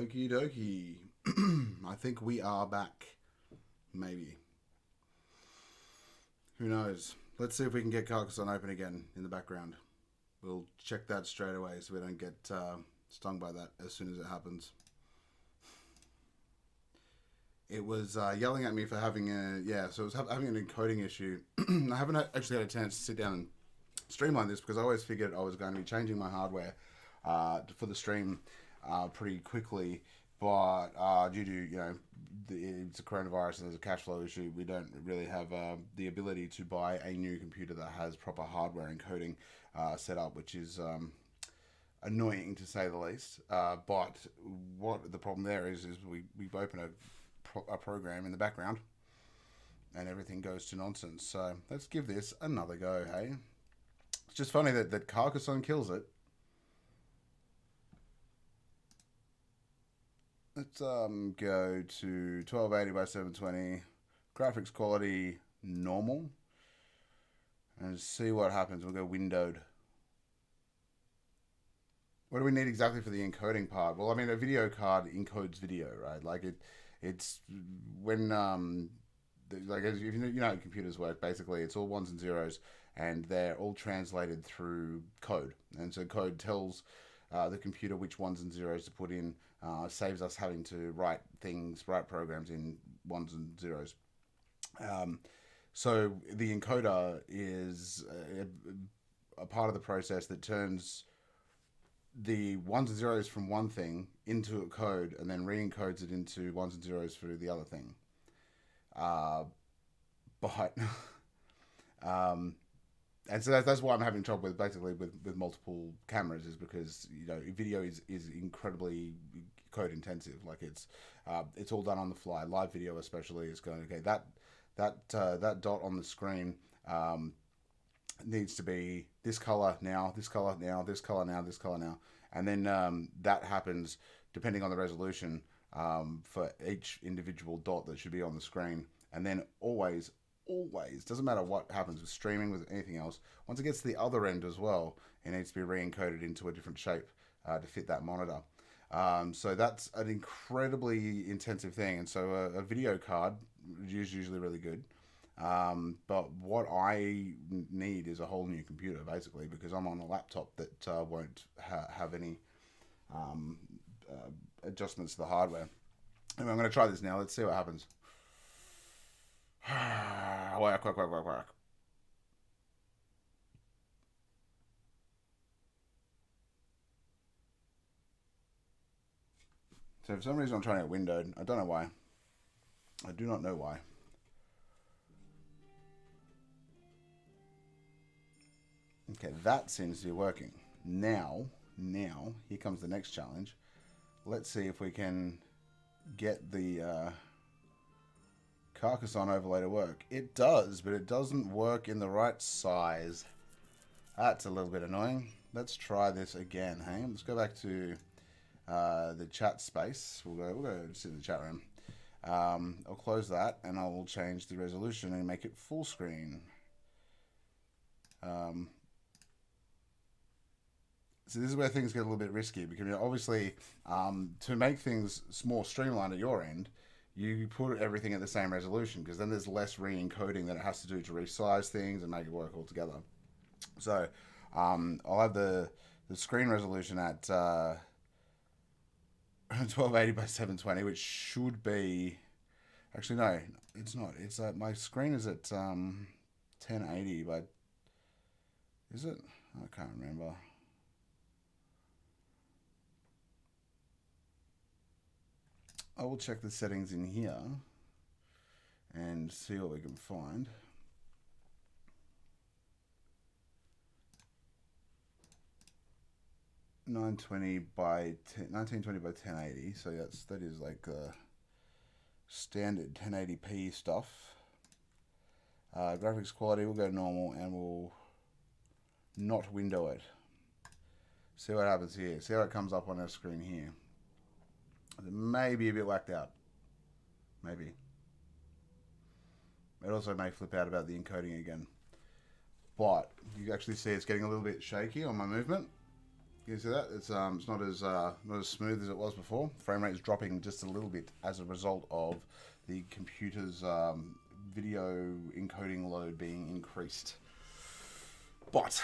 Okie dokie. I think we are back. Maybe. Who knows? Let's see if we can get Carcassonne open again in the background. We'll check that straight away so we don't get stung by that as soon as it happens. It was yelling at me for having so it was having an encoding issue. I haven't actually had a chance to sit down and streamline this because I always figured I was going to be changing my hardware for the stream pretty quickly, but due to it's a coronavirus and there's a cash flow issue, we don't really have the ability to buy a new computer that has proper hardware encoding set up, which is annoying to say the least. But what the problem there is we've opened a program in the background and everything goes to nonsense. So let's give this another go, hey? It's just funny that Carcassonne kills it. Let's go to 1280 by 720, graphics quality normal, and see what happens. We'll go windowed. What do we need exactly for the encoding part? Well, I mean, a video card encodes video, right? Like it's when like if you know how computers work, basically it's all ones and zeros, and they're all translated through code, and so code tells the computer which ones and zeros to put in. Saves us having to write programs in ones and zeros. So the encoder is a part of the process that turns the ones and zeros from one thing into a code and then re-encodes it into ones and zeros for the other thing. But and so that's why I'm having trouble with basically with multiple cameras, is because video is incredibly code intensive. Like it's all done on the fly. Live video especially is going, okay, that dot on the screen needs to be this color now, this color now, this color now, this color now, and then that happens depending on the resolution for each individual dot that should be on the screen, and then always doesn't matter what happens with streaming, with anything else, once it gets to the other end as well, it needs to be re-encoded into a different shape to fit that monitor. So that's an incredibly intensive thing, and so a video card is usually really good, but what I need is a whole new computer, basically, because I'm on a laptop that won't have any adjustments to the hardware. Anyway, I'm going to try this now. Let's see what happens. Work. So for some reason I'm trying to get windowed. I don't know why. I do not know why. Okay, that seems to be working. Now, here comes the next challenge. Let's see if we can get the Carcassonne overlay to work. It does, but it doesn't work in the right size. That's a little bit annoying. Let's try this again, hey? Let's go back to the chat space. We'll go sit in the chat room. I'll close that and I will change the resolution and make it full screen. So this is where things get a little bit risky, because obviously to make things more streamlined at your end, you put everything at the same resolution, because then there's less re-encoding that it has to do to resize things and make it work all together. So I'll have the screen resolution at 1280 by 720, which should be, actually no, it's not. It's my screen is at 1080 by, is it? I can't remember. I will check the settings in here and see what we can find. $1920 by 1080, so that is like standard 1080p stuff. Graphics quality, we'll go normal and we'll not window it. See what happens here. See how it comes up on our screen here. It may be a bit whacked out. Maybe. It also may flip out about the encoding again. But you actually see it's getting a little bit shaky on my movement. You see that? It's not as smooth as it was before. Frame rate is dropping just a little bit as a result of the computer's video encoding load being increased. But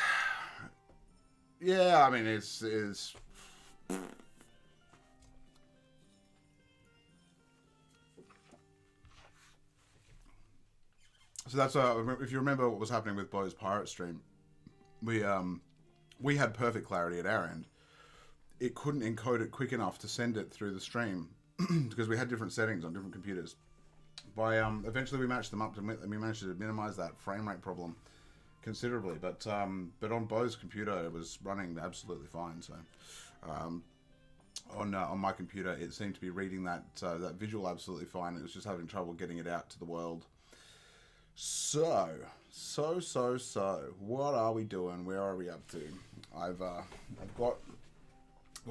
yeah, I mean it's so that's if you remember what was happening with Bo's pirate stream, we we had perfect clarity at our end. It couldn't encode it quick enough to send it through the stream because we had different settings on different computers. By eventually we matched them up and we managed to minimize that frame rate problem considerably. But on Bo's computer it was running absolutely fine. So on my computer it seemed to be reading that visual absolutely fine. It was just having trouble getting it out to the world. So, what are we doing? Where are we up to? I've got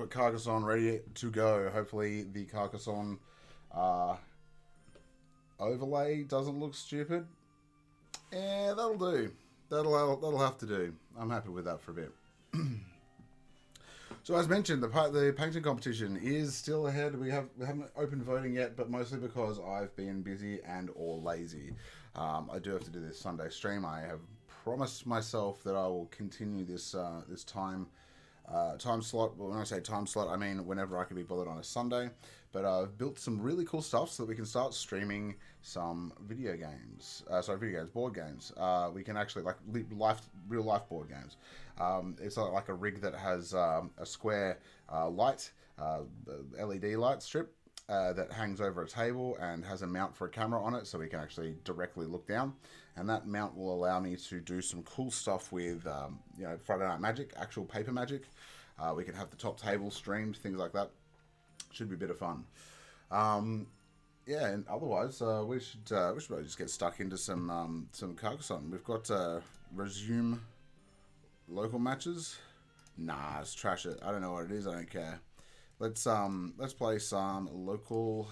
Carcassonne ready to go. Hopefully the Carcassonne overlay doesn't look stupid. Yeah, that'll do. That'll have to do. I'm happy with that for a bit. So as mentioned, the painting competition is still ahead. We haven't opened voting yet, but mostly because I've been busy and or lazy. I do have to do this Sunday stream. I have promised myself that I will continue this time slot. Well, when I say time slot, I mean whenever I can be bothered on a Sunday. But I've built some really cool stuff so that we can start streaming some video games. Board games. We can actually like real life board games. It's like a rig that has a square light, LED light strip that hangs over a table and has a mount for a camera on it, so we can actually directly look down. And that mount will allow me to do some cool stuff with, Friday Night Magic, actual paper magic. We can have the top table streamed, things like that. Should be a bit of fun. And otherwise, we should probably just get stuck into some Carcassonne. We've got resume local matches. Nah, let's trash it. I don't know what it is. I don't care. Let's play some local.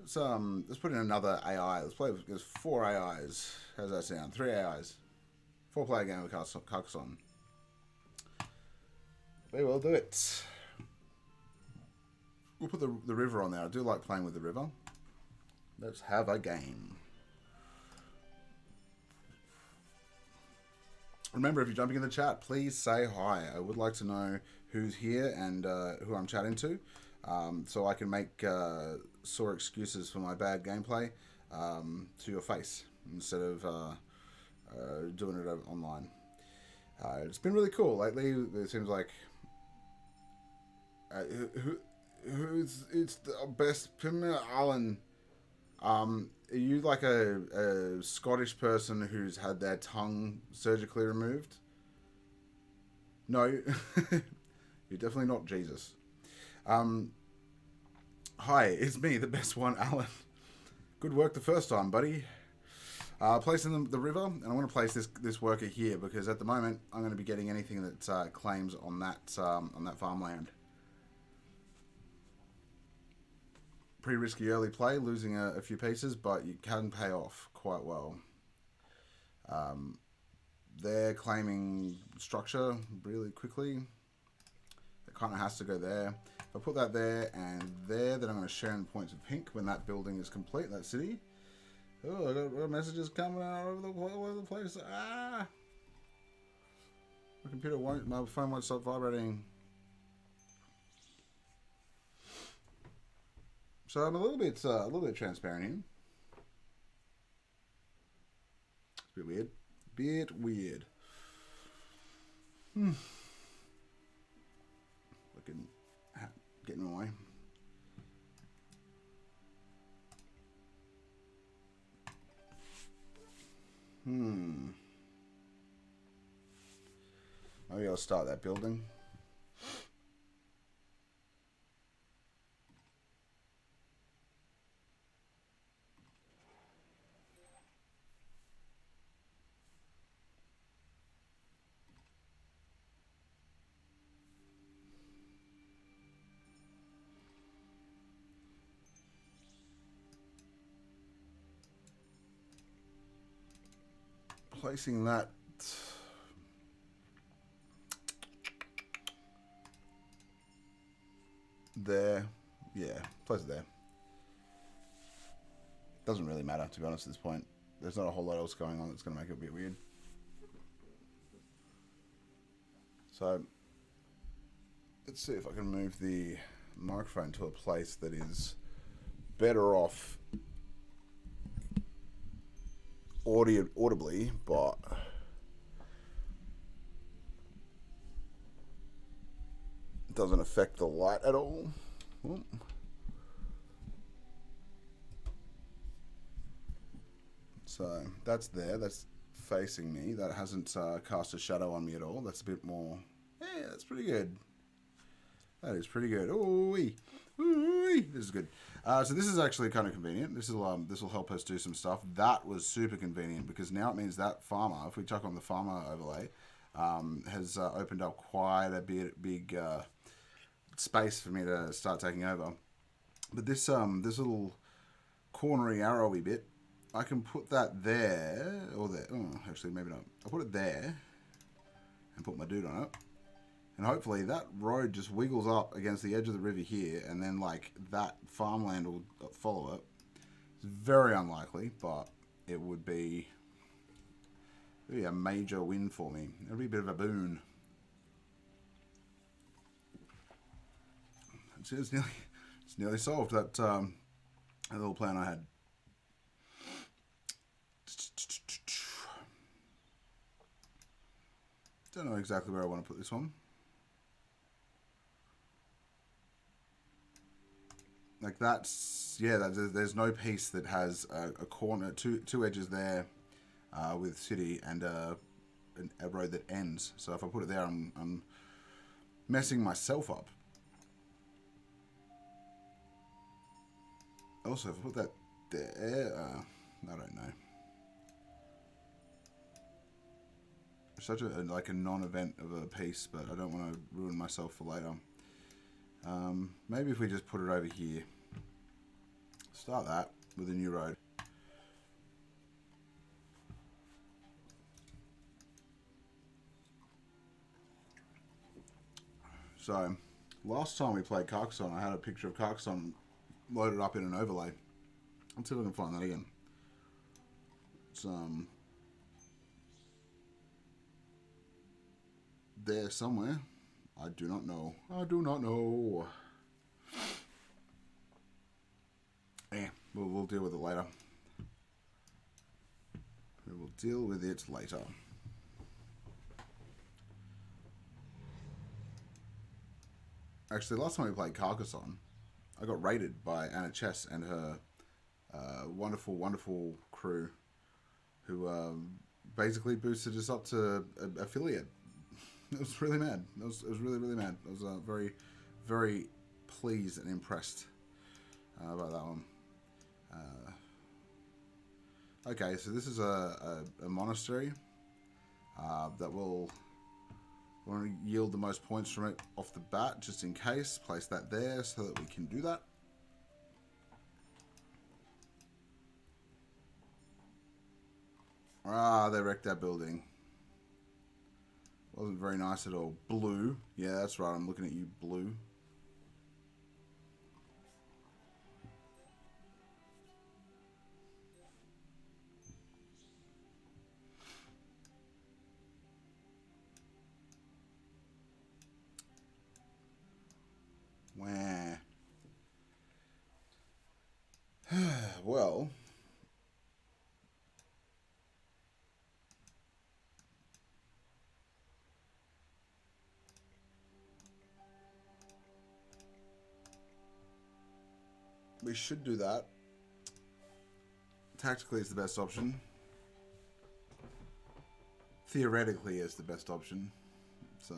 Let's put in another AI. There's 4 AIs. How's that sound? 3 AIs. 4-player game with Carcassonne. We will do it. We'll put the river on there. I do like playing with the river. Let's have a game. Remember, if you're jumping in the chat, please say hi. I would like to know who's here and who I'm chatting to, so I can make sore excuses for my bad gameplay to your face instead of doing it online. It's been really cool lately. It seems like it's the best Premier Alan. Are you like a Scottish person who's had their tongue surgically removed? No, you're definitely not Jesus. Hi, it's me, the best one, Alan. Good work the first time, buddy. Placing the river, and I'm going to place this worker here because at the moment I'm going to be getting anything that claims on that farmland. Pretty risky early play, losing a few pieces, but you can pay off quite well. They're claiming structure really quickly. It kind of has to go there. If I put that there and there, then I'm going to share in points of pink when that building is complete, that city. Oh, I got messages coming out all over the place. Ah! My phone won't stop vibrating. So I'm a little bit transparent here. It's a bit weird. Looking, getting in the way. Maybe I'll start that building. Placing that there. Yeah, place it there. Doesn't really matter, to be honest, at this point. There's not a whole lot else going on that's going to make it a bit weird. So, let's see if I can move the microphone to a place that is better off audibly, but it doesn't affect the light at all. Ooh. So that's there. That's facing me. That hasn't cast a shadow on me at all. That's a bit more. Yeah, that's pretty good. That is pretty good. Ooh-wee. Ooh-wee. This is good. So this is actually kind of convenient. This will help us do some stuff. That was super convenient because now it means that farmer, if we chuck on the farmer overlay, has opened up quite a big space for me to start taking over. But this little cornery arrowy bit, I can put that there or there. Oh, actually, maybe not. I'll put it there and put my dude on it. And hopefully that road just wiggles up against the edge of the river here, and then like that farmland will follow it. It's very unlikely, but it would be a major win for me. It'd be a bit of a boon. It's nearly solved that little plan I had. Don't know exactly where I want to put this one. Like that's, yeah, there's no piece that has a corner, two edges there with city and a road that ends. So if I put it there, I'm messing myself up. Also, if I put that there, I don't know. Such a non-event of a piece, but I don't want to ruin myself for later. Maybe if we just put it over here. Start that with a new road. So, last time we played Carcassonne, I had a picture of Carcassonne loaded up in an overlay. Let's see if I can find that again. It's there somewhere. I do not know. I do not know. Yeah, we'll deal with it later. We will deal with it later. Actually, last time we played Carcassonne, I got raided by Anna Chess and her wonderful, wonderful crew, who basically boosted us up to affiliate. It was really mad. It was really, really mad. I was very, very pleased and impressed about that one. Okay, so this is a monastery that will want to yield the most points from it off the bat, just in case. Place that there so that we can do that. Ah, they wrecked that building. Wasn't very nice at all. Blue. Yeah, that's right. I'm looking at you, Blue. Wah. Well, we should do that. Tactically, it's the best option. Theoretically, it's the best option. So.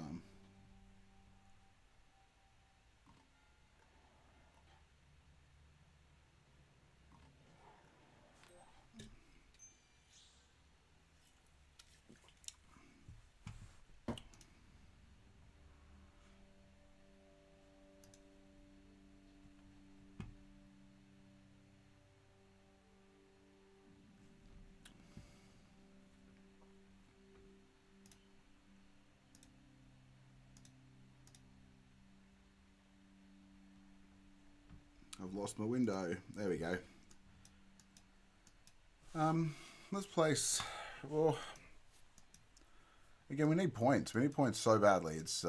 I've lost my window. There we go. Let's place. Well, again, we need points. We need points so badly. It's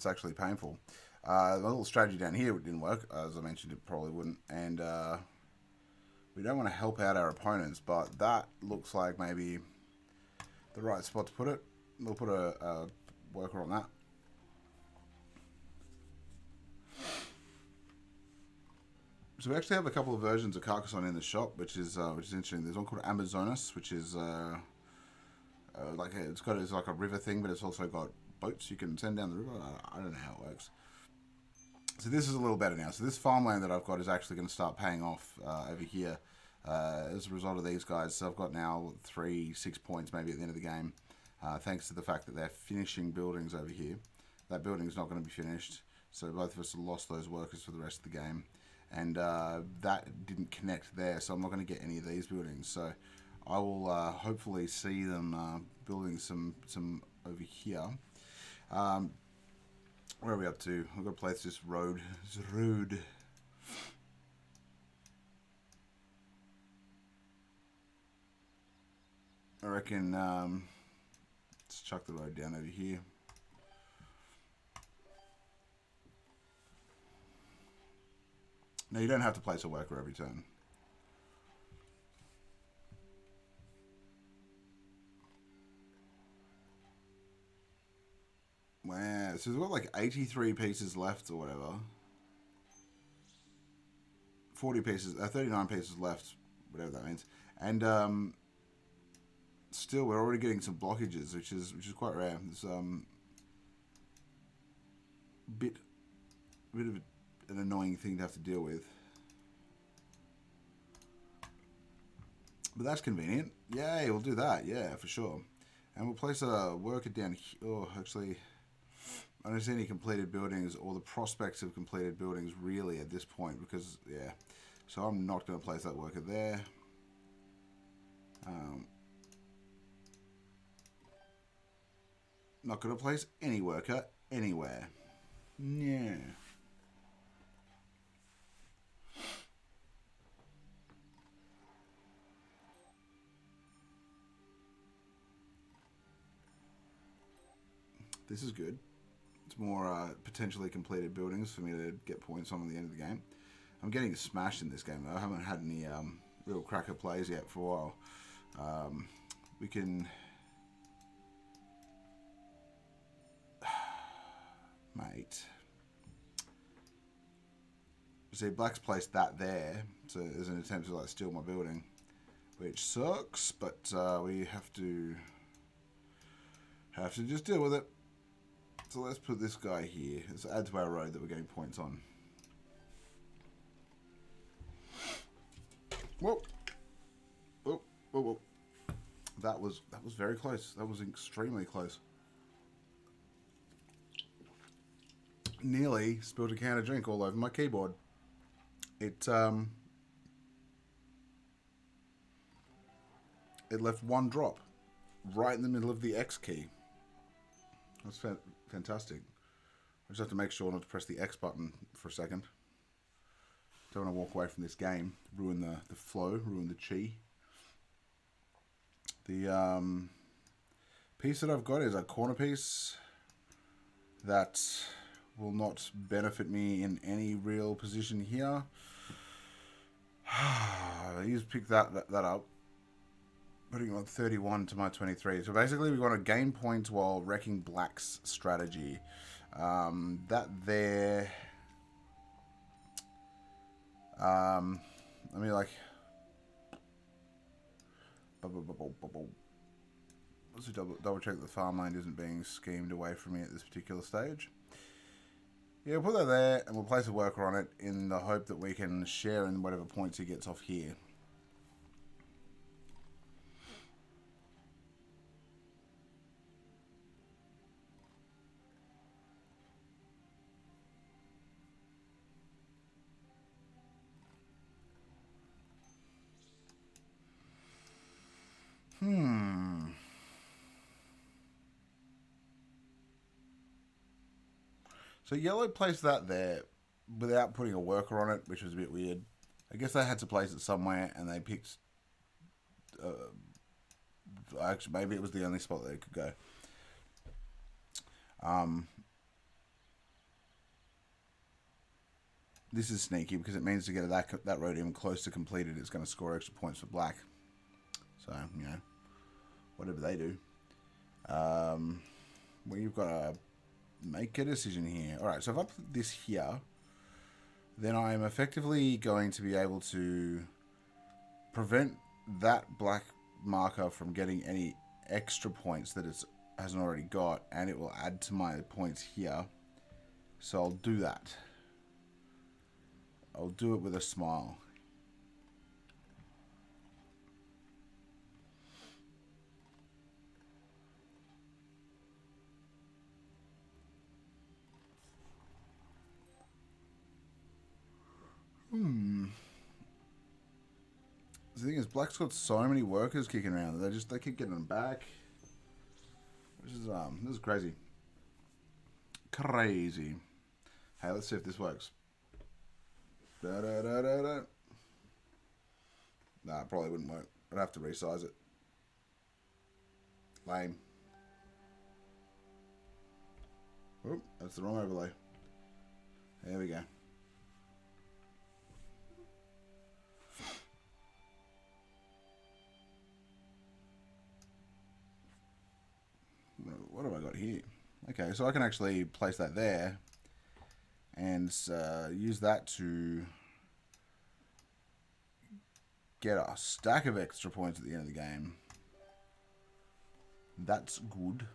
actually painful. The little strategy down here didn't work, as I mentioned. It probably wouldn't, and we don't want to help out our opponents. But that looks like maybe the right spot to put it. We'll put a worker on that. So we actually have a couple of versions of Carcassonne in the shop, which is interesting. There's one called Amazonas, which is it's like a river thing, but it's also got boats you can send down the river. I don't know how it works. So this is a little better now. So this farmland that I've got is actually going to start paying off over here as a result of these guys. So I've got now 6 points maybe at the end of the game, thanks to the fact that they're finishing buildings over here. That building is not going to be finished, so both of us have lost those workers for the rest of the game. And that didn't connect there, so I'm not going to get any of these buildings. So I will hopefully see them building some over here. Where are we up to? We've got to place this road. It's rude. I reckon let's chuck the road down over here. Now, you don't have to place a worker every turn. Wow, so we've got like 83 pieces left or whatever. 40 pieces, 39 pieces left, whatever that means. And still, we're already getting some blockages, which is quite rare. It's bit of an annoying thing to have to deal with. But that's convenient. Yay, we'll do that. Yeah, for sure. And we'll place a worker down here. Oh, actually, I don't see any completed buildings or the prospects of completed buildings really at this point because, yeah. So I'm not going to place that worker there. Not going to place any worker anywhere. Yeah. This is good. It's more potentially completed buildings for me to get points on at the end of the game. I'm getting smashed in this game though. I haven't had any real cracker plays yet for a while. We can... Mate. See, Black's placed that there, so there's an attempt to like steal my building, which sucks, but we have to just deal with it. So let's put this guy here. Let's add to our road that we're getting points on. Whoa. Whoa, whoa, whoa. That was very close. That was extremely close. Nearly spilled a can of drink all over my keyboard. It left one drop right in the middle of the X key. That's fantastic. I just have to make sure not to press the X button for a second. Don't want to walk away from this game, ruin the flow, ruin the chi. The piece that I've got is a corner piece that will not benefit me in any real position here. I just picked that up. Putting on 31 to my 23. So basically we want to gain points while wrecking Black's strategy. That there... I mean, like... Let's double check that the farmland isn't being schemed away from me at this particular stage. Yeah, we'll put that there and we'll place a worker on it in the hope that we can share in whatever points he gets off here. So yellow placed that there. without putting a worker on it, which was a bit weird. I guess they had to place it somewhere, and they picked. Actually, maybe it was the only spot they could go. This is sneaky because it means to get that road even close to completed, it's going to score extra points for black. So, you know, whatever they do. Well, you've got to make a decision here. Alright, so if I put this here, then I'm effectively going to be able to prevent that black marker from getting any extra points that it hasn't already got, and it will add to my points here. So I'll do that. I'll do it with a smile. The thing is, black's got so many workers kicking around that they keep getting them back. This is crazy. Crazy. Hey, let's see if this works. Da, da, da, da, da. Nah, it probably wouldn't work. I'd have to resize it. Lame. Oop, that's the wrong overlay. There we go. What have I got here? Okay, so I can actually place that there and use that to get a stack of extra points at the end of the game. That's good.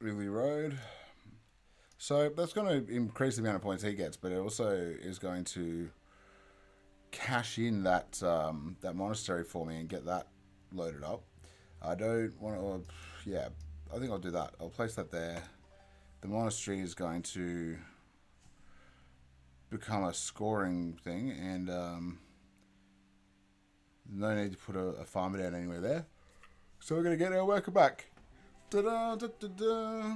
Wrigley Road. So that's going to increase the amount of points he gets, but it also is going to cash in that that monastery for me and get that loaded up. I don't want to. Yeah, I think I'll do that. I'll place that there. The monastery is going to become a scoring thing, and no need to put a farmer down anywhere there. So we're going to get our worker back. Da-da, da-da-da.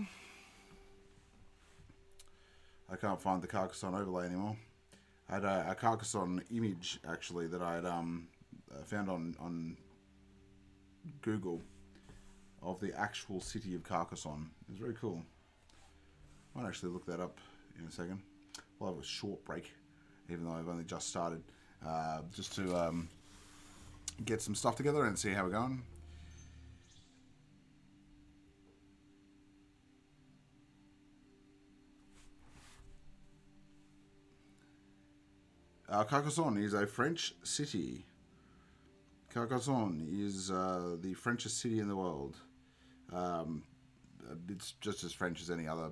I can't find the Carcassonne overlay anymore. I had a Carcassonne image, actually, that I had found on Google of the actual city of Carcassonne. It was very cool. Might actually look that up in a second. We'll have a short break, even though I've only just started, just to get some stuff together and see how we're going. Carcassonne is a French city. Carcassonne is the Frenchest city in the world. It's just as French as any other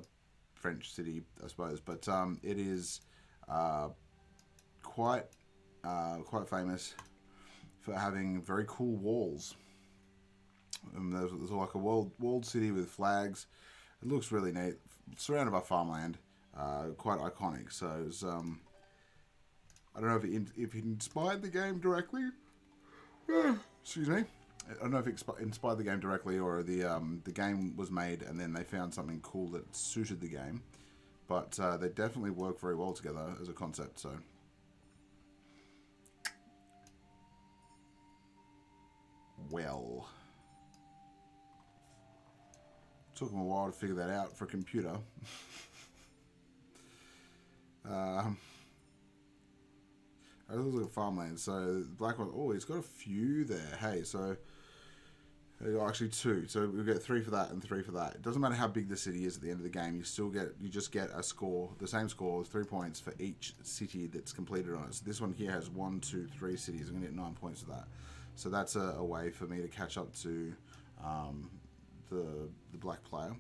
French city, I suppose, but it is quite famous for having very cool walls. There's like a walled city with flags. It looks really neat, surrounded by farmland. Quite iconic. So it's, I don't know if it inspired the game directly. Excuse me. I don't know if it inspired the game directly or the game was made and then they found something cool that suited the game. But they definitely work very well together as a concept. So. Well. Took them a while to figure that out for a computer. I was looking at farmland, so black one. Oh, he's got a few there. Hey, so actually 2. So we'll get 3 for that and 3 for that. It doesn't matter how big the city is at the end of the game. You just get a score, the same score, 3 points for each city that's completed on it. So this one here has 1, 2, 3 cities. I'm gonna get 9 points for that. So that's a way for me to catch up to the black player.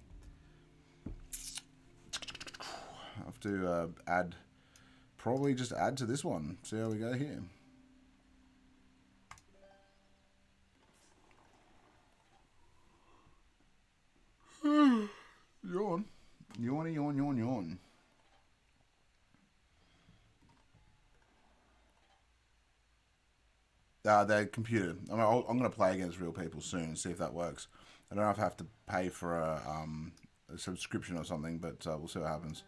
I have to probably just add to this one. See how we go here. Yawny, yawn, yawn, yawn. The computer. I'm going to play against real people soon and see if that works. I don't know if I have to pay for a subscription or something, but we'll see what happens.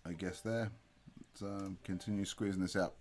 I guess there. Let's continue squeezing this out.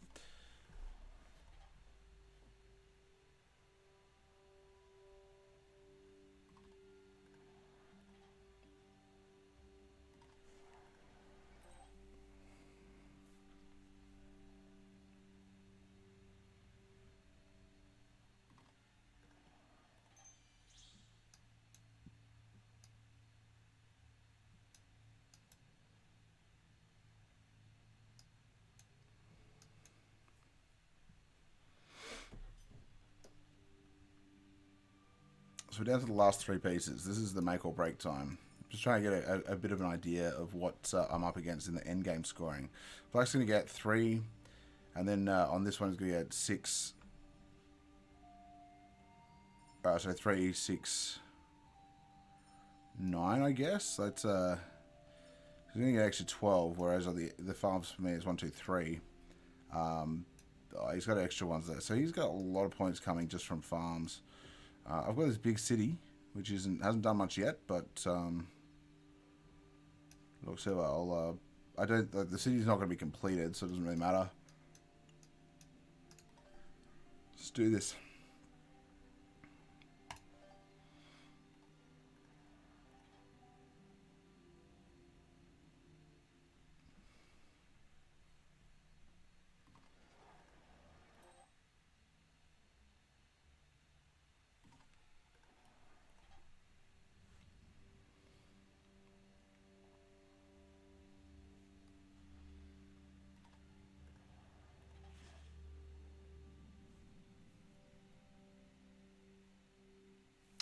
So we're down to the last three pieces. This is the make or break time. Just trying to get a bit of an idea of what I'm up against in the end game scoring. Black's going to get 3, and then on this one he's going to get 6. So 3, 6, 9, I guess. That's he's going to get extra 12, whereas on the farms for me is 1, 2, 3. He's got extra ones there, so he's got a lot of points coming just from farms. I've got this big city, which hasn't done much yet, but looks so well. The city's not going to be completed, so it doesn't really matter. Let's do this.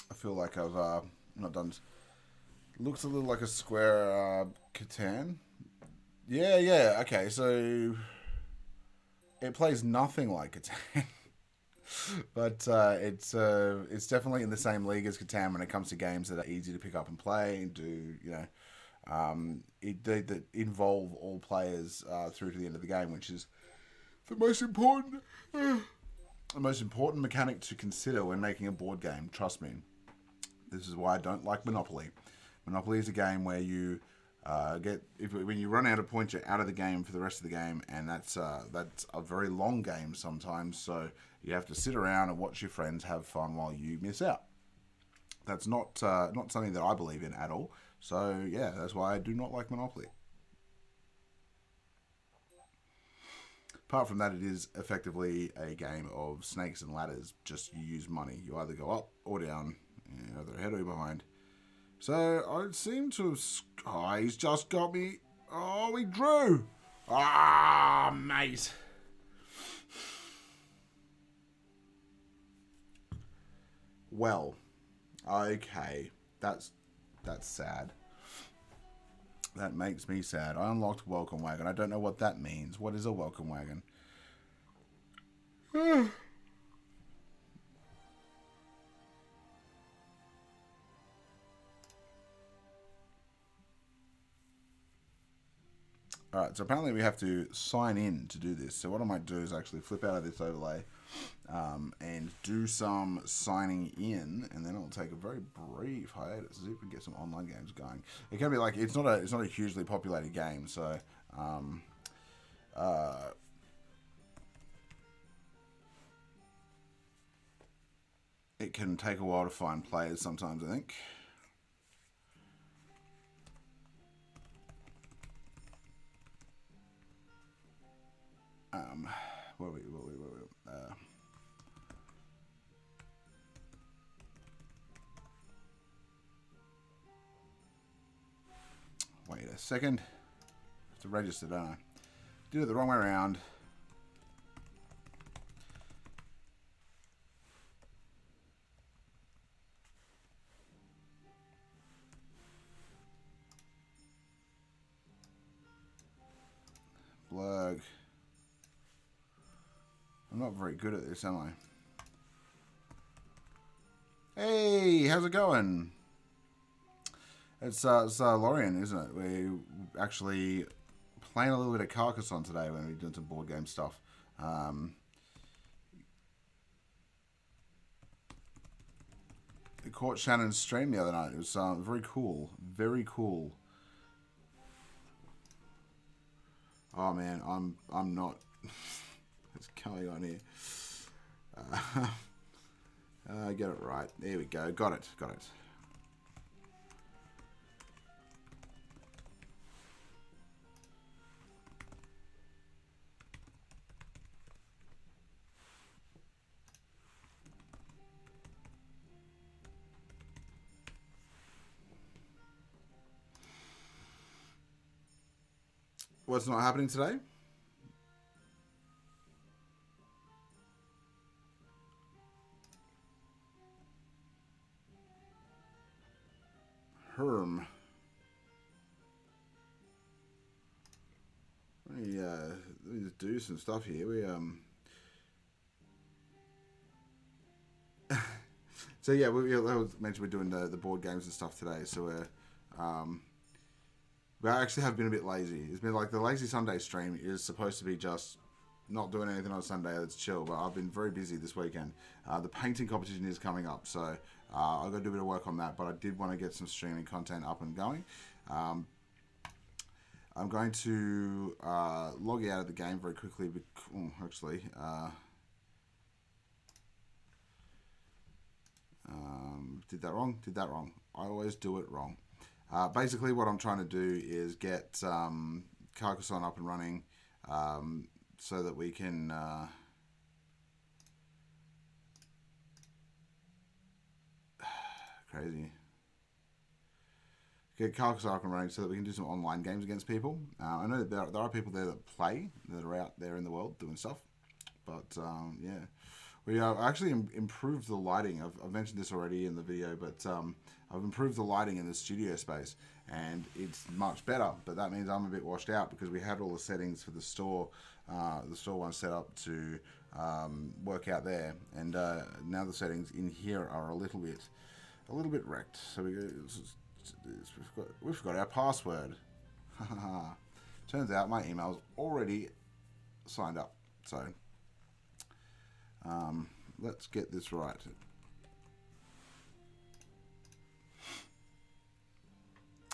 I feel like I've not done. Looks a little like a square Catan. Yeah. Okay, so it plays nothing like Catan, but it's definitely in the same league as Catan when it comes to games that are easy to pick up and play and do. That involve all players through to the end of the game, which is the most important. The most important mechanic to consider when making a board game. Trust me. This is why I don't like Monopoly. Monopoly is a game where you when you run out of points, you're out of the game for the rest of the game, and that's a very long game sometimes. So you have to sit around and watch your friends have fun while you miss out. That's not something that I believe in at all. So yeah, that's why I do not like Monopoly. Apart from that, it is effectively a game of snakes and ladders. Just you use money. You either go up or down, either ahead or behind. So I seem to have. Oh, he's just got me. Oh, he drew. Ah, mate. Well, okay. That's sad. That makes me sad. I unlocked Welcome Wagon. I don't know what that means. What is a Welcome Wagon? Alright, so apparently we have to sign in to do this. So what I might do is actually flip out of this overlay and do some signing in, and then I'll take a very brief hiatus to see if we can get some online games going. It can be like it's not a hugely populated game, so it can take a while to find players sometimes, I think. Wait a second. I have to register, don't I? Did it the wrong way around. I'm not very good at this, am I? Hey, how's it going? It's Lorian, isn't it? We're actually playing a little bit of Carcassonne today when we're doing some board game stuff. I caught Shannon's stream the other night. It was very cool. Very cool. Oh man, I'm not. What's going on here? Get it right. There we go. Got it. Got it. What's not happening today? Herm. Let me just do some stuff here. So yeah, I mentioned we're doing the board games and stuff today. So we actually have been a bit lazy. It's been like the Lazy Sunday stream is supposed to be just not doing anything on Sunday. That's chill. But I've been very busy this weekend. The painting competition is coming up, so I've got to do a bit of work on that. But I did want to get some streaming content up and going. I'm going to log out of the game very quickly. Did that wrong? Did that wrong? I always do it wrong. Basically, what I'm trying to do is get Carcassonne up and running so that we can crazy. Get Carcassonne up and running so that we can do some online games against people. I know that there are people there that play, that are out there in the world doing stuff. But yeah, we actually improved the lighting. I've mentioned this already in the video, but I've improved the lighting in the studio space, and it's much better. But that means I'm a bit washed out because we had all the settings for the store one set up to work out there, and now the settings in here are a little bit wrecked. So we've got our password. Turns out my email's already signed up. So let's get this right.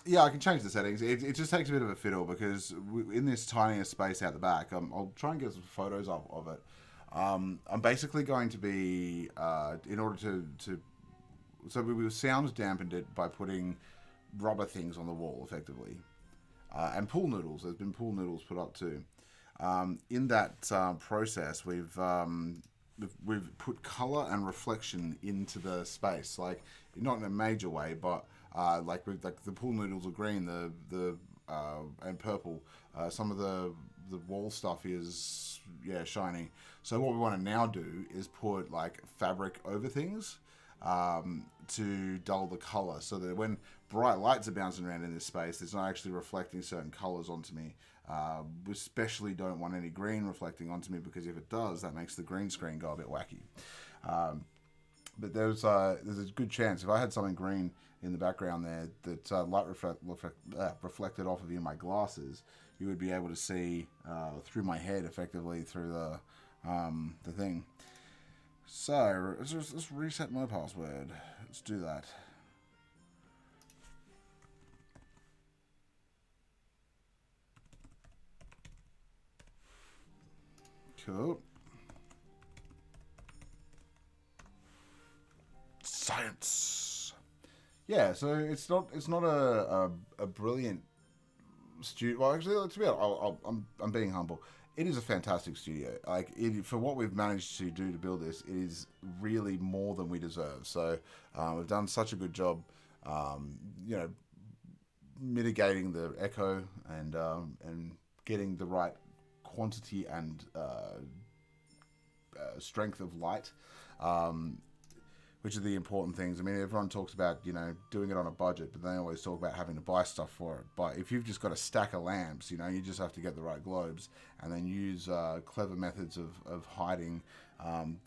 Yeah, I can change the settings. It just takes a bit of a fiddle because in this tinier space out the back, I'll try and get some photos of it. I'm basically going to be, in order to so we sound dampened it by putting rubber things on the wall, effectively. And pool noodles. There's been pool noodles put up too. In that process, we've put color and reflection into the space, like not in a major way, but like the pool noodles are green, the and purple. Some of the wall stuff is shiny. So what we want to now do is put like fabric over things to dull the color, so that when bright lights are bouncing around in this space, it's not actually reflecting certain colors onto me. We especially don't want any green reflecting onto me, because if it does, that makes the green screen go a bit wacky. But there's a good chance if I had something green in the background there that light reflected off of you in my glasses, you would be able to see through my head, effectively through the thing. So let's reset my password. Let's do that. Cool. Science. Yeah, so it's not a brilliant studio. Well, actually, to be honest, I'm being humble. It is a fantastic studio. Like for what we've managed to do to build this, it is really more than we deserve. So we've done such a good job, mitigating the echo and getting the right quantity and strength of light. which are the important things. I mean, everyone talks about, doing it on a budget, but they always talk about having to buy stuff for it. But if you've just got a stack of lamps, you just have to get the right globes and then use clever methods of hiding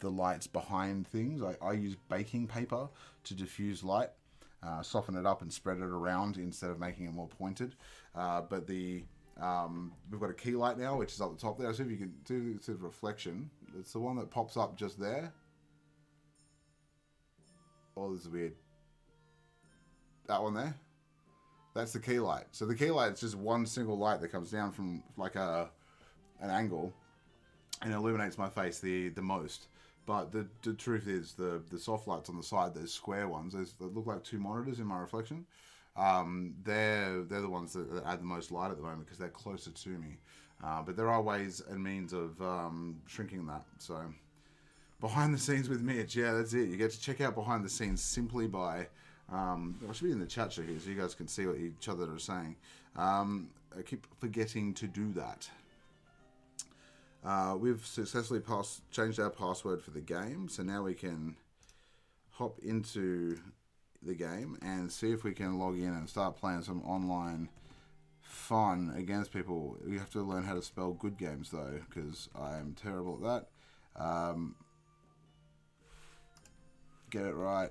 the lights behind things. I use baking paper to diffuse light, soften it up and spread it around instead of making it more pointed. But we've got a key light now, which is up the top there. So if you can do the reflection, it's the one that pops up just there. Oh, this is weird. That one there? That's the key light. So the key light is just one single light that comes down from like an angle and illuminates my face the most. But the truth is the soft lights on the side, those square ones, they look like two monitors in my reflection. They're the ones that add the most light at the moment because they're closer to me. But there are ways and means of shrinking that. So behind the scenes with Mitch, yeah, that's it. You get to check out behind the scenes simply by I should be in the chat show here so you guys can see what each other are saying. I keep forgetting to do that. We've successfully changed our password for the game, so now we can hop into the game and see if we can log in and start playing some online fun against people. We have to learn how to spell good games though, because I am terrible at that. Get it right.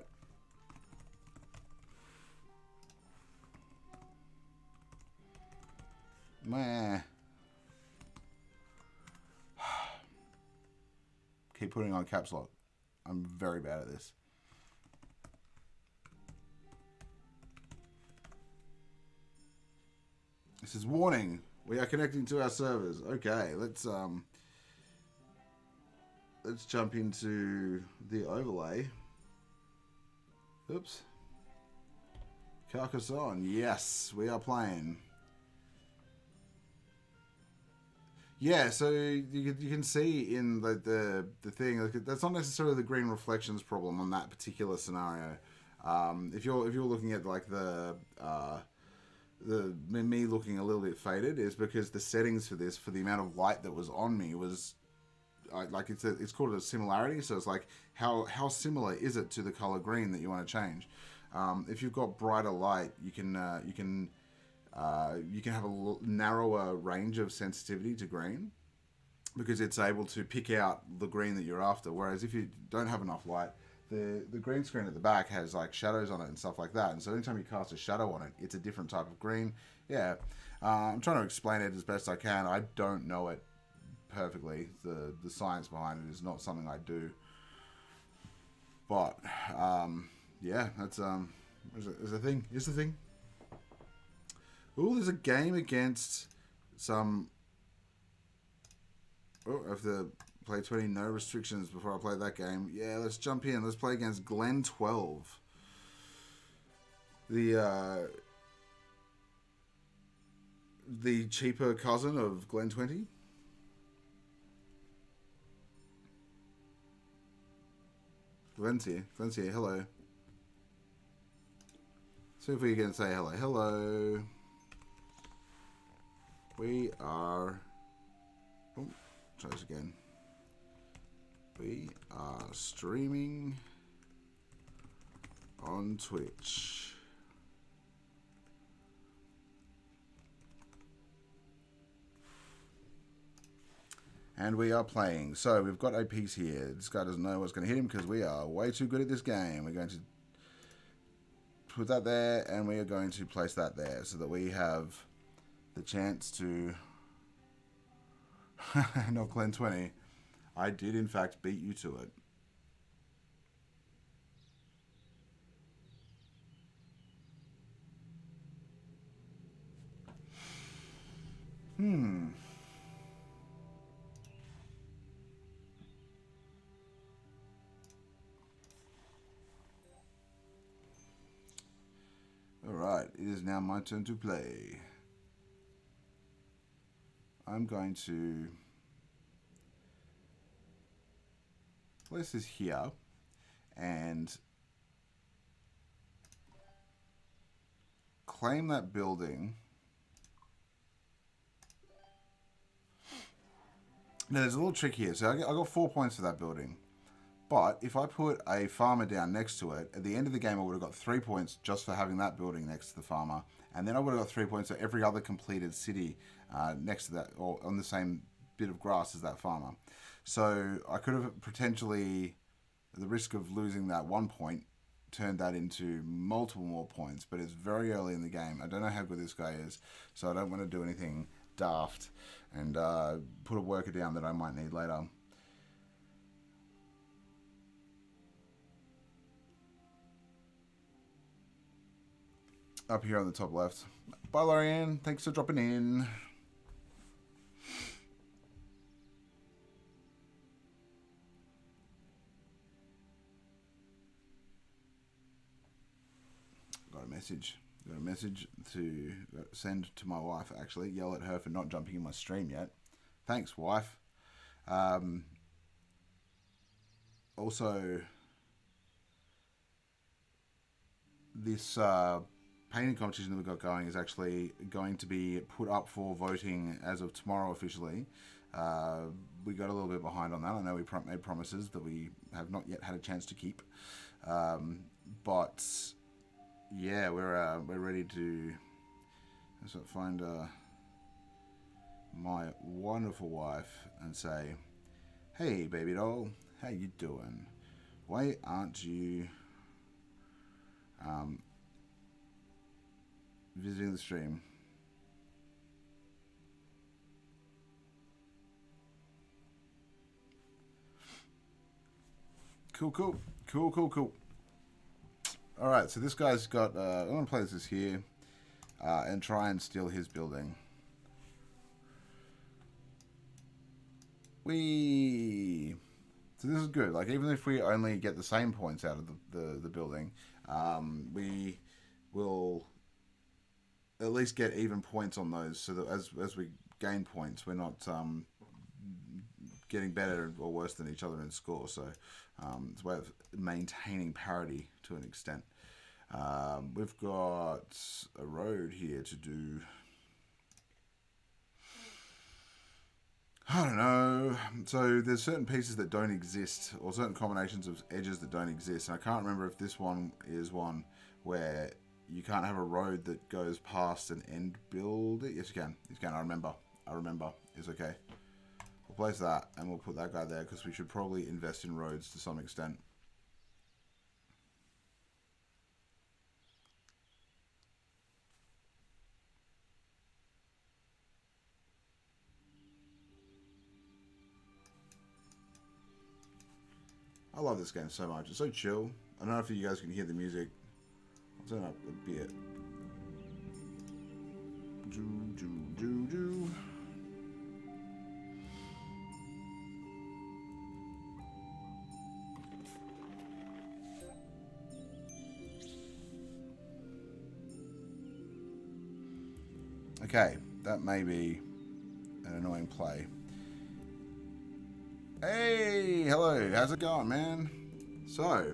Meh. Keep putting on caps lock. I'm very bad at this. This is warning. We are connecting to our servers. Okay, let's jump into the overlay. Oops. Carcassonne. Yes, we are playing. Yeah, so you can see in the thing, like, that's not necessarily the green reflections problem on that particular scenario. If you're looking at like the me looking a little bit faded, is because the settings for this, for the amount of light that was on me, was like it's called a similarity. So it's like how similar is it to the color green that you want to change. If you've got brighter light, you can have a narrower range of sensitivity to green because it's able to pick out the green that you're after. Whereas if you don't have enough light, the green screen at the back has like shadows on it and stuff like that. And so anytime you cast a shadow on it, it's a different type of green. Yeah, I'm trying to explain it as best I can. I don't know it perfectly. The science behind it is not something I do. But yeah, that's is a thing. Is the thing. Oh, there's a game against some. Oh, I have to play 20, no restrictions before I play that game. Yeah, let's jump in. Let's play against Glen 12. The cheaper cousin of Glen 20. Glen's here. Hello. See if we can say hello. Hello. We are. Oh, try this again. We are streaming on Twitch. And we are playing. So we've got a piece here. This guy doesn't know what's going to hit him because we are way too good at this game. We're going to put that there and we are going to place that there so that we have the chance to not Glen 20. I did in fact beat you to it. Alright, it is now my turn to play. I'm going to place this here and claim that building. Now there's a little trick here. So I got 4 points for that building. But if I put a farmer down next to it, at the end of the game, I would have got 3 points just for having that building next to the farmer. And then I would have got 3 points for every other completed city next to that, or on the same bit of grass as that farmer. So I could have potentially, at the risk of losing that 1 point, turned that into multiple more points. But it's very early in the game. I don't know how good this guy is, so I don't want to do anything daft and put a worker down that I might need later. Up here on the top left. Bye, Lorianne. Thanks for dropping in. Got a message. Got a message to send to my wife, actually. Yell at her for not jumping in my stream yet. Thanks, wife. Also, this painting competition that we've got going is actually going to be put up for voting as of tomorrow officially. We got a little bit behind on that. I know we made promises that we have not yet had a chance to keep. But yeah, we're ready to find my wonderful wife and say, "Hey, baby doll, how you doing? Why aren't you visiting the stream?" Cool. Alright, so this guy's got... I'm going to place this here and try and steal his building. So this is good. Like, even if we only get the same points out of the building, we will at least get even points on those, so that as we gain points, we're not getting better or worse than each other in score. So it's a way of maintaining parity to an extent. We've got a road here to do. I don't know. So there's certain pieces that don't exist, or certain combinations of edges that don't exist. And I can't remember if this one is one where you can't have a road that goes past an end building. Yes, you can. You can. I remember. It's okay. We'll place that, and we'll put that guy there, because we should probably invest in roads to some extent. I love this game so much. It's so chill. I don't know if you guys can hear the music. I'll turn up a bit. Do. Okay, that may be an annoying play. Hey, hello, how's it going, man? So,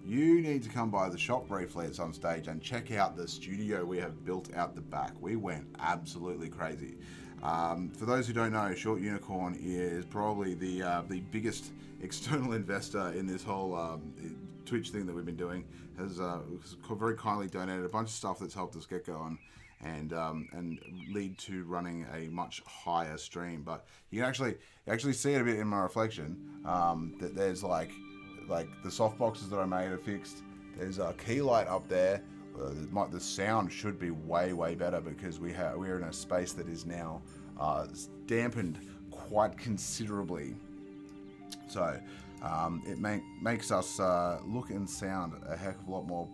you need to come by the shop briefly at some stage and check out the studio we have built out the back. We went absolutely crazy. For those who don't know, Short Unicorn is probably the biggest external investor in this whole Twitch thing that we've been doing. Has very kindly donated a bunch of stuff that's helped us get going and lead to running a much higher stream. But you can actually see it a bit in my reflection, that there's like the soft boxes that I made are fixed. There's a key light up there. The sound should be way better, because we're in a space that is now dampened quite considerably. So it makes us look and sound a heck of a lot more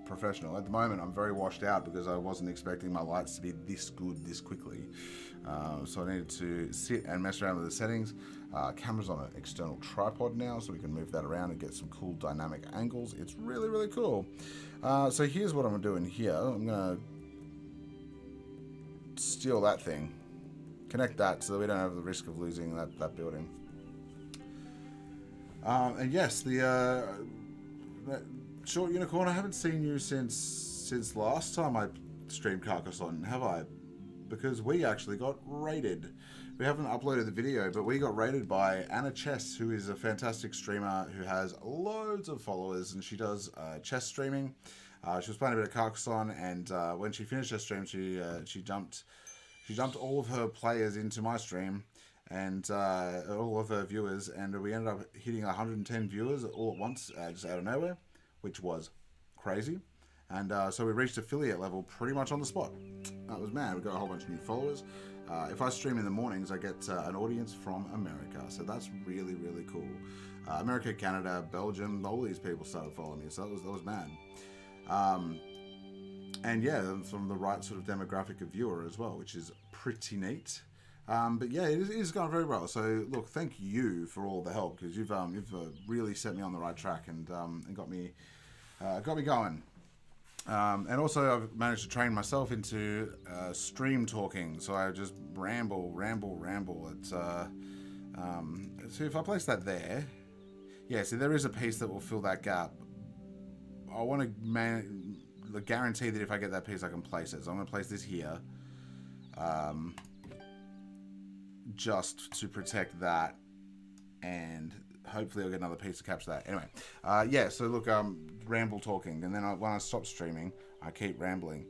professional. At the moment, I'm very washed out because I wasn't expecting my lights to be this good this quickly. So I needed to sit and mess around with the settings. Camera's on an external tripod now, so we can move that around and get some cool dynamic angles. It's really cool. So here's what I'm doing here. I'm going to steal that thing, connect that so that we don't have the risk of losing that building. And yes, the Short Unicorn, I haven't seen you since last time I streamed Carcassonne, have I? Because we actually got raided. we haven't uploaded the video, but we got raided by Anna Chess, who is a fantastic streamer who has loads of followers, and she does chess streaming. She was playing a bit of Carcassonne, and when she finished her stream, she jumped all of her players into my stream, and all of her viewers, and we ended up hitting 110 viewers all at once, just out of nowhere, which was crazy. And so we reached affiliate level pretty much on the spot. That was mad. We got a whole bunch of new followers. If I stream in the mornings, I get an audience from America, so that's really, really cool. America, Canada, Belgium, all these people started following me, so that was mad. And yeah, from the right sort of demographic of viewer as well, which is pretty neat. But yeah, it is going very well. So look, thank you for all the help, because you've really set me on the right track and got me going. And also I've managed to train myself into stream talking, so I just ramble. It's so if I place that there, yeah, so there is a piece that will fill that gap. I want to guarantee that if I get that piece, I can place it. So I'm going to place this here, just to protect that, and hopefully I'll get another piece to capture that. Anyway, yeah, so look, ramble talking, and then when I stop streaming, I keep rambling,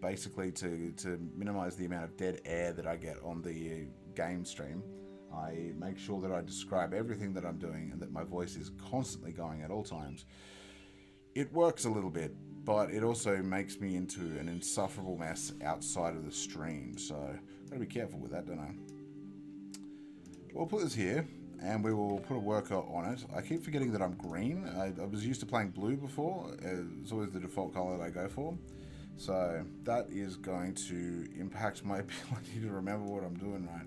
basically to minimize the amount of dead air that I get on the game stream. I make sure that I describe everything that I'm doing and that my voice is constantly going at all times. It works a little bit, but it also makes me into an insufferable mess outside of the stream, so I've got to be careful with that, don't I? We'll put this here, and we will put a worker on it. I keep forgetting that I'm green. I was used to playing blue before. It's always the default color that I go for. So that is going to impact my ability to remember what I'm doing right.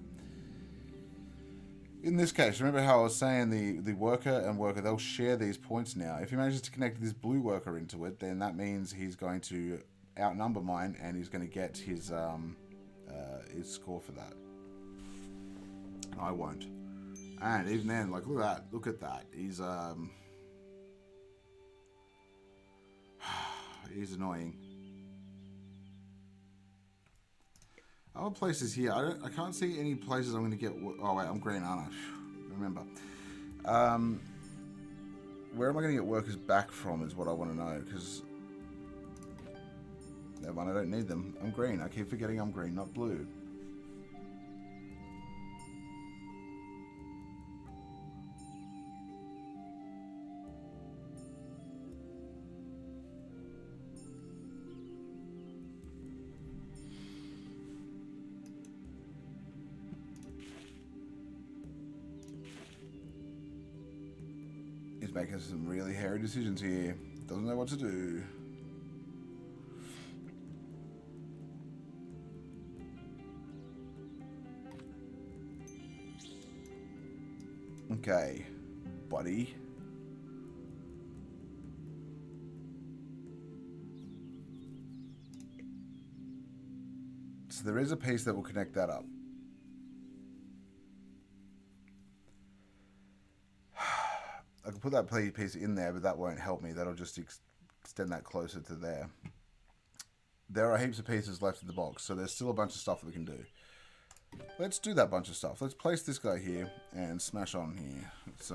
In this case, remember how I was saying the worker and worker, they'll share these points now. If he manages to connect this blue worker into it, then that means he's going to outnumber mine, and he's going to get his score for that. I won't. And even then, like, look at that. He's he's annoying. I'll place this here. I can't see any places I'm going to get. Oh wait, I'm green, aren't I? Remember. Where am I going to get workers back from is what I want to know, because never mind, I don't need them. I'm green. I keep forgetting I'm green, not blue. He's making some really hairy decisions here. Doesn't know what to do. Okay, buddy. So there is a piece that will connect that up. I can put that piece in there, but that won't help me. That'll just extend that closer to there. There are heaps of pieces left in the box, so there's still a bunch of stuff that we can do. Let's do that bunch of stuff. Let's place this guy here and smash on here. It's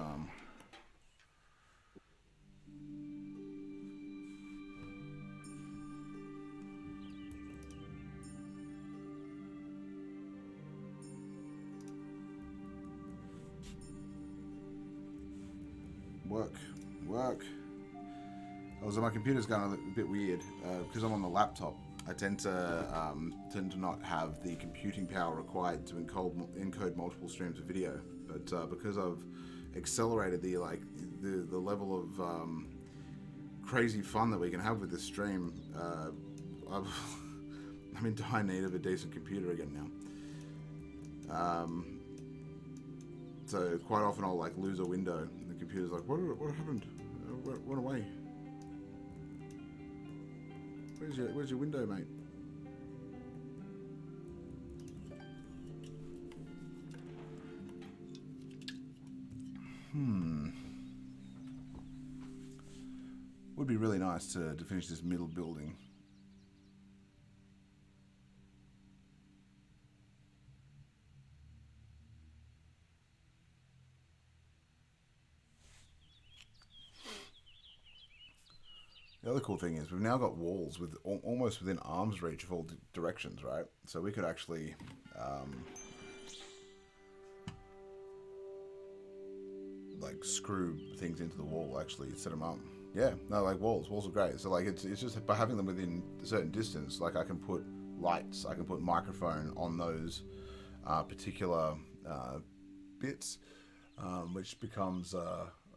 work. Also, my computer's gone a bit weird because I'm on the laptop. I tend to not have the computing power required to encode multiple streams of video. But because I've accelerated the level of crazy fun that we can have with this stream, I'm in dire need of a decent computer again now. So quite often I'll like lose a window, and the computer's like, "What happened? Went away. Where's your window, mate?" Would be really nice to finish this middle building. The other cool thing is we've now got walls with almost within arm's reach of all directions, right? So we could actually like screw things into the wall, actually set them up. Yeah, no, like walls are great. So like it's just by having them within a certain distance, like I can put lights, I can put microphone on those particular bits, which becomes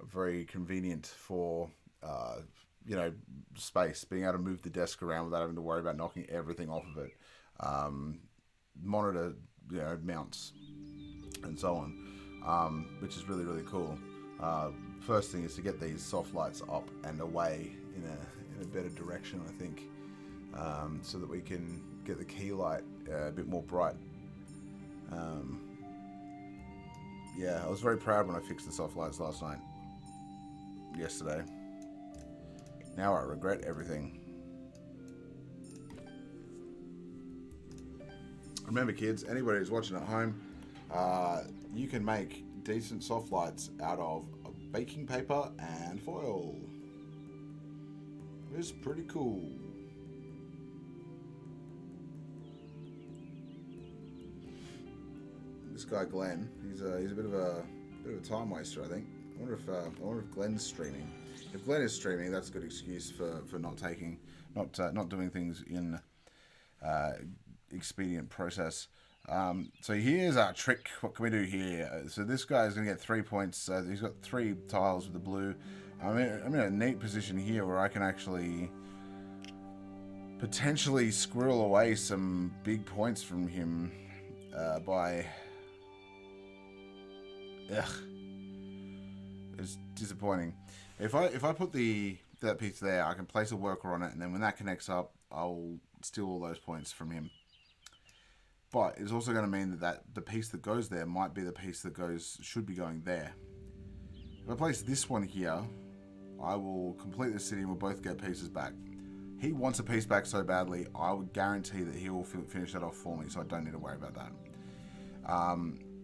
very convenient for you know, space, being able to move the desk around without having to worry about knocking everything off of it. Monitor, you know, mounts and so on, which is really, really cool. First thing is to get these soft lights up and away in a better direction, I think, so that we can get the key light a bit more bright. Yeah, I was very proud when I fixed the soft lights yesterday. Now I regret everything. Remember, kids, anybody who's watching at home, you can make decent soft lights out of baking paper and foil. It's pretty cool. This guy Glenn, he's a bit of a time waster, I think. I wonder if Glenn's streaming. If Glenn is streaming, that's a good excuse for not doing things in expedient process. So here's our trick. What can we do here? So this guy's going to get 3 points. He's got 3 tiles with the blue. I'm in a neat position here where I can actually potentially squirrel away some big points from him by... Ugh. It's disappointing. If I put that piece there, I can place a worker on it, and then when that connects up, I'll steal all those points from him. But it's also going to mean that the piece that goes there might be the piece that should be going there. If I place this one here, I will complete the city and we'll both get pieces back. He wants a piece back so badly, I would guarantee that he will finish that off for me, so I don't need to worry about that.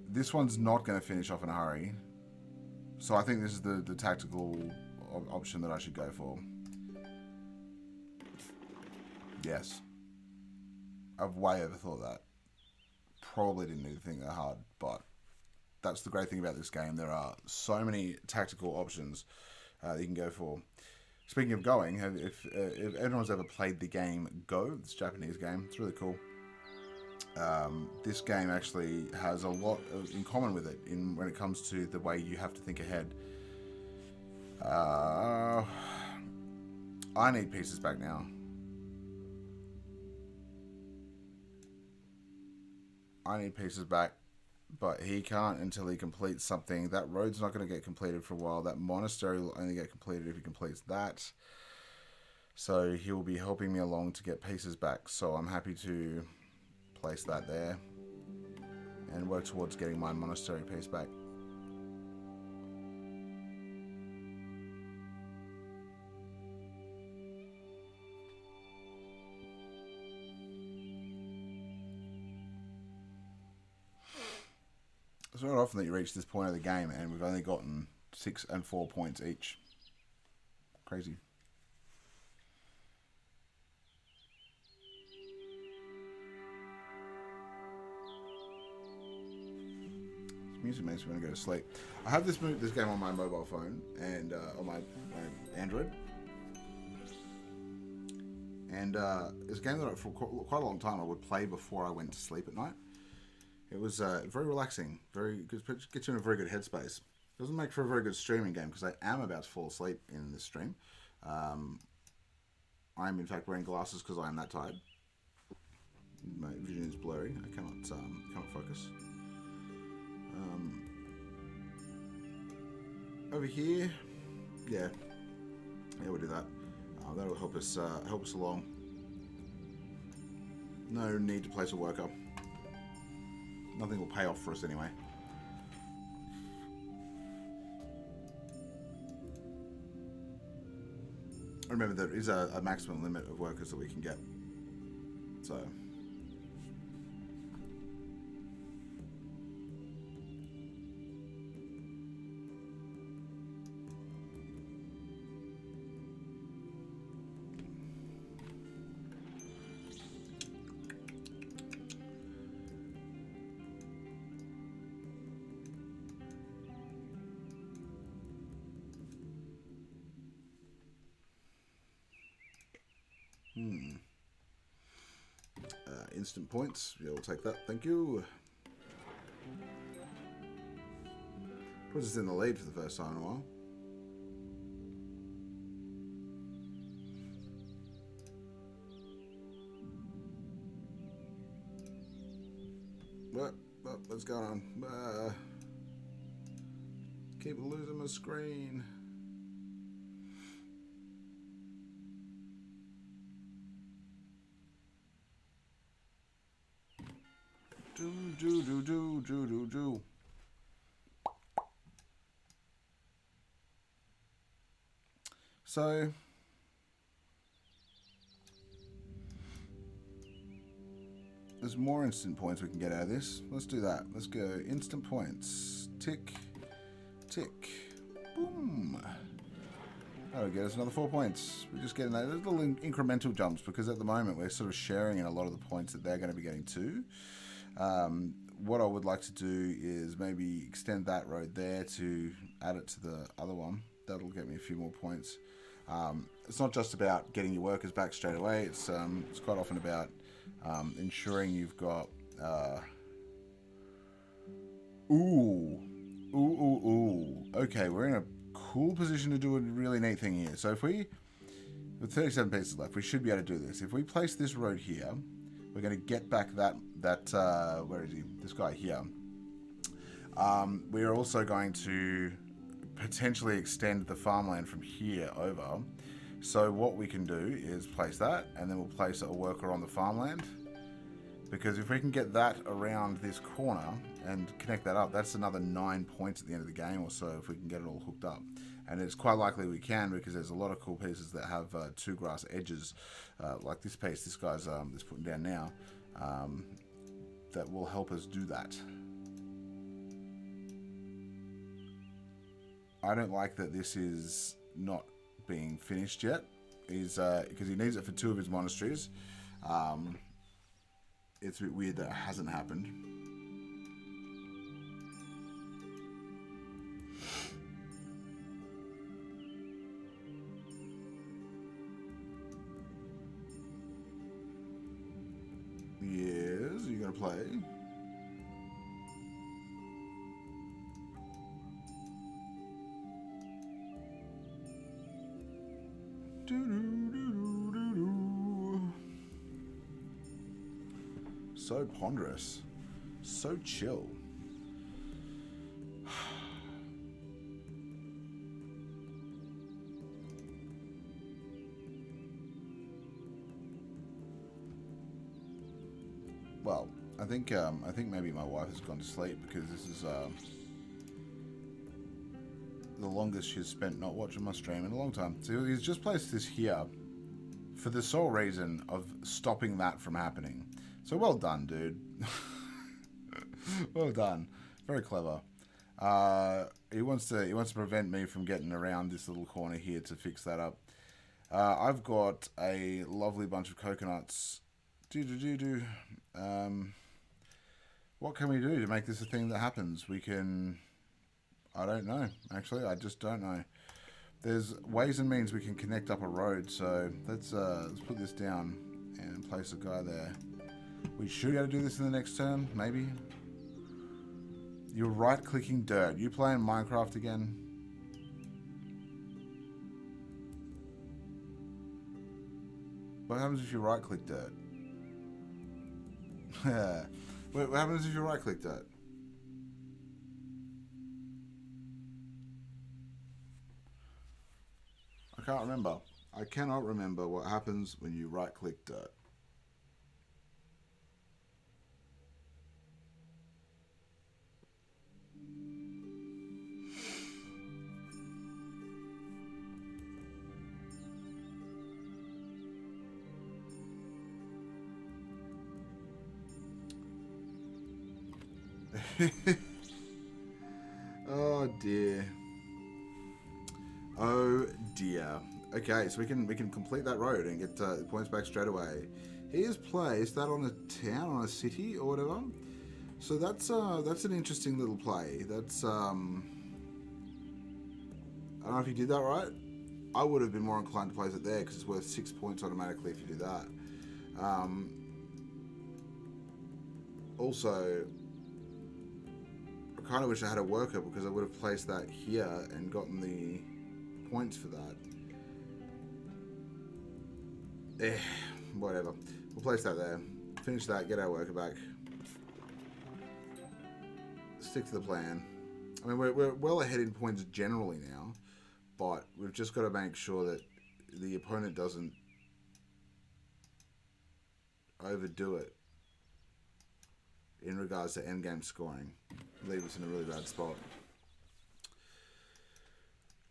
This one's not going to finish off in a hurry. So I think this is the tactical option that I should go for. Yes. I've way overthought that. Probably didn't need to think that hard, but that's the great thing about this game. There are so many tactical options that you can go for. Speaking of going, if anyone's ever played the game Go, it's a Japanese game, it's really cool. This game actually has a lot in common with it when it comes to the way you have to think ahead. I need pieces back now. I need pieces back, but he can't until he completes something. That road's not going to get completed for a while. That monastery will only get completed if he completes that. So he'll be helping me along to get pieces back. So I'm happy to place that there and work towards getting my monastery piece back. It's not often that you reach this point of the game and we've only gotten 6 and 4 points each. Crazy. Music makes me want to go to sleep. I have this game on my mobile phone and on my Android. And it's a game that for quite a long time I would play before I went to sleep at night. It was very relaxing, gets you in a very good headspace. Doesn't make for a very good streaming game because I am about to fall asleep in this stream. I'm in fact wearing glasses because I am that tired. My vision is blurry. I cannot focus. Over here, yeah, we'll do that. That'll help us along. No need to place a worker. Nothing will pay off for us anyway. Remember, there is a maximum limit of workers that we can get. So. Instant points. Yeah, we'll take that. Thank you. Puts us in the lead for the first time in a while. What's going on? Keep losing my screen. Do. So there's more instant points we can get out of this. Let's do that. Let's go instant points. Tick, tick, boom. That'll get us another 4 points. We're just getting those little incremental jumps because at the moment we're sort of sharing in a lot of the points that they're going to be getting too. What I would like to do is maybe extend that road there to add it to the other one. That'll get me a few more points. It's not just about getting your workers back straight away. It's quite often about ensuring you've got... Okay, we're in a cool position to do a really neat thing here. So if we... With 37 pieces left, we should be able to do this. If we place this road here, we're going to get back that where is he? This guy here. We are also going to potentially extend the farmland from here over. So what we can do is place that, and then we'll place a worker on the farmland. Because if we can get that around this corner and connect that up, that's another 9 points at the end of the game or so if we can get it all hooked up. And it's quite likely we can because there's a lot of cool pieces that have two grass edges, like this piece this guy's is putting down now, that will help us do that. I don't like that this is not being finished yet, because he needs it for 2 of his monasteries. It's a bit weird that it hasn't happened. Yes, are you going to play? So ponderous. So chill. Well, I think maybe my wife has gone to sleep because this is the longest she's spent not watching my stream in a long time. So he's just placed this here for the sole reason of stopping that from happening. So well done, dude. Well done. Very clever. He wants to prevent me from getting around this little corner here to fix that up. I've got a lovely bunch of coconuts. What can we do to make this a thing that happens? We can... I don't know. Actually, I just don't know. There's ways and means we can connect up a road. So let's put this down and place a guy there. We should be able to do this in the next turn, maybe. You're right-clicking dirt. You playing Minecraft again? What happens if you right-click dirt? What happens if you right-click dirt? I can't remember. I cannot remember what happens when you right-click dirt. Oh dear. Oh dear. Okay, so we can complete that road and get points back straight away. He has placed that on a town, on a city or whatever. So that's an interesting little play. That's I don't know if he did that right. I would have been more inclined to place it there because it's worth 6 points automatically if you do that. Also, I kind of wish I had a worker because I would have placed that here and gotten the points for that. Whatever. We'll place that there. Finish that, get our worker back. Stick to the plan. I mean, we're well ahead in points generally now, but we've just got to make sure that the opponent doesn't overdo it in regards to endgame scoring. Leave us in a really bad spot.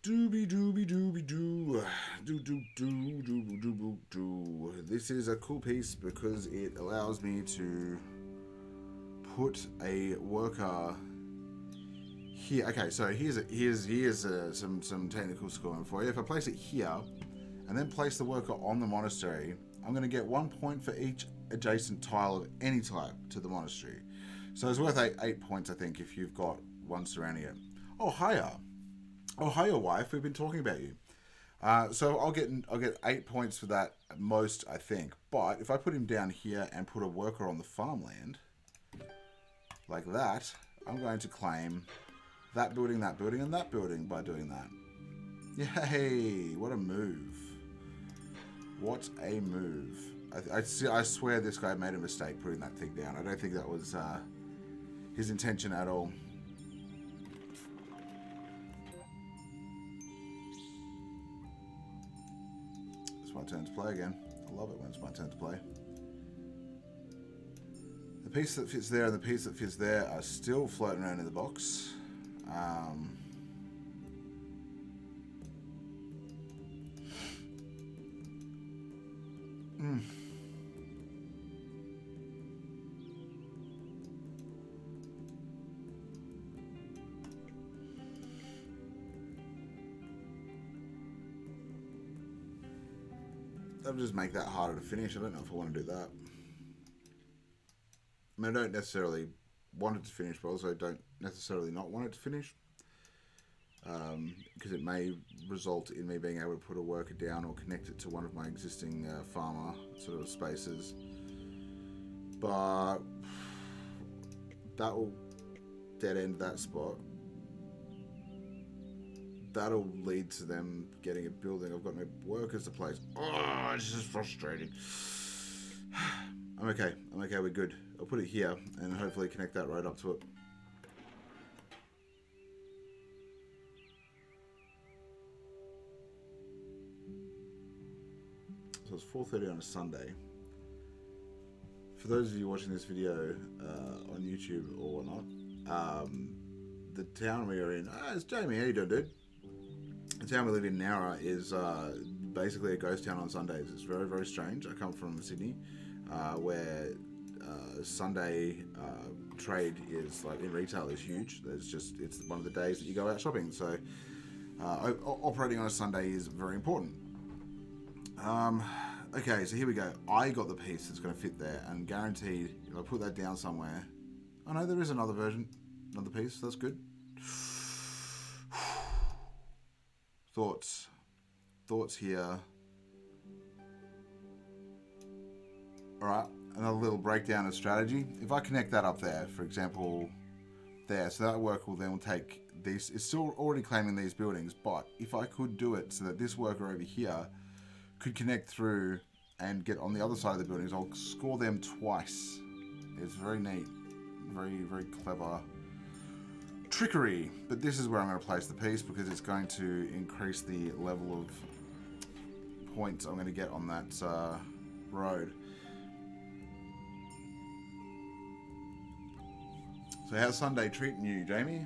Doobie doobie doobie doo. Doo doo doo doo doo doo doo. This is a cool piece because it allows me to put a worker here. Okay, so here's some technical scoring for you. If I place it here and then place the worker on the monastery, I'm going to get 1 point for each adjacent tile of any type to the monastery. So it's worth 8 points, I think, if you've got one surrounding it. Oh, hiya. Oh, hiya, wife. We've been talking about you. So I'll get 8 points for that at most, I think. But if I put him down here and put a worker on the farmland, like that, I'm going to claim that building, and that building by doing that. Yay! What a move. What a move. I swear this guy made a mistake putting that thing down. I don't think that was his intention at all. It's my turn to play again. I love it when it's my turn to play. The piece that fits there and the piece that fits there are still floating around in the box. That'll just make that harder to finish. I don't know if I want to do that. I mean, I don't necessarily want it to finish, but also don't necessarily not want it to finish. Because it may result in me being able to put a worker down or connect it to one of my existing farmer sort of spaces. But that will dead end that spot. That'll lead to them getting a building. I've got no workers to place. Oh, it's just frustrating. I'm okay. We're good. I'll put it here and hopefully connect that right up to it. So it's 4:30 on a Sunday. For those of you watching this video on YouTube or whatnot, the town we are in... it's Jamie. How you doing, dude? The town we live in now is basically a ghost town on Sundays. It's very, very strange. I come from Sydney, where Sunday trade is, like, in retail is huge. It's one of the days that you go out shopping. So operating on a Sunday is very important. Okay, so here we go. I got the piece that's going to fit there, and guaranteed if I put that down somewhere... Oh no, there is another version, another piece. That's good. Thoughts here. Alright, another little breakdown of strategy. If I connect that up there, for example, there, so that worker will then take these, it's still already claiming these buildings, but if I could do it so that this worker over here could connect through and get on the other side of the buildings, I'll score them twice. It's very neat. Very, very clever trickery. But this is where I'm going to place the piece because it's going to increase the level of points I'm going to get on that road. So how's Sunday treating you, Jamie?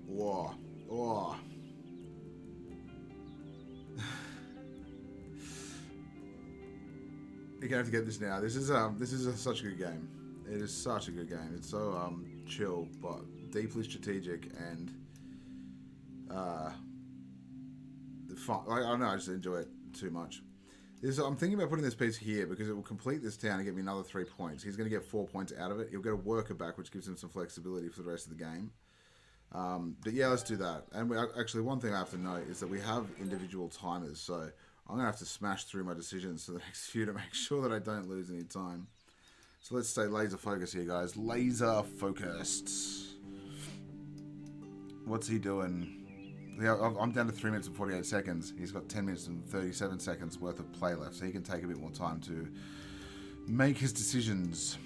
Whoa. Oh. You're gonna have to get this now. This is such a good game. It is such a good game. It's so chill, but deeply strategic and fun. I don't know. I just enjoy it too much. I'm thinking about putting this piece here because it will complete this town and get me another 3 points. He's going to get 4 points out of it. He'll get a worker back, which gives him some flexibility for the rest of the game. But yeah, let's do that. And actually, one thing I have to note is that we have individual timers, so I'm going to have to smash through my decisions for the next few to make sure that I don't lose any time. So let's stay laser focused here, guys. Laser focused. What's he doing? Yeah, I'm down to 3 minutes and 48 seconds. He's got 10 minutes and 37 seconds worth of play left, so he can take a bit more time to make his decisions.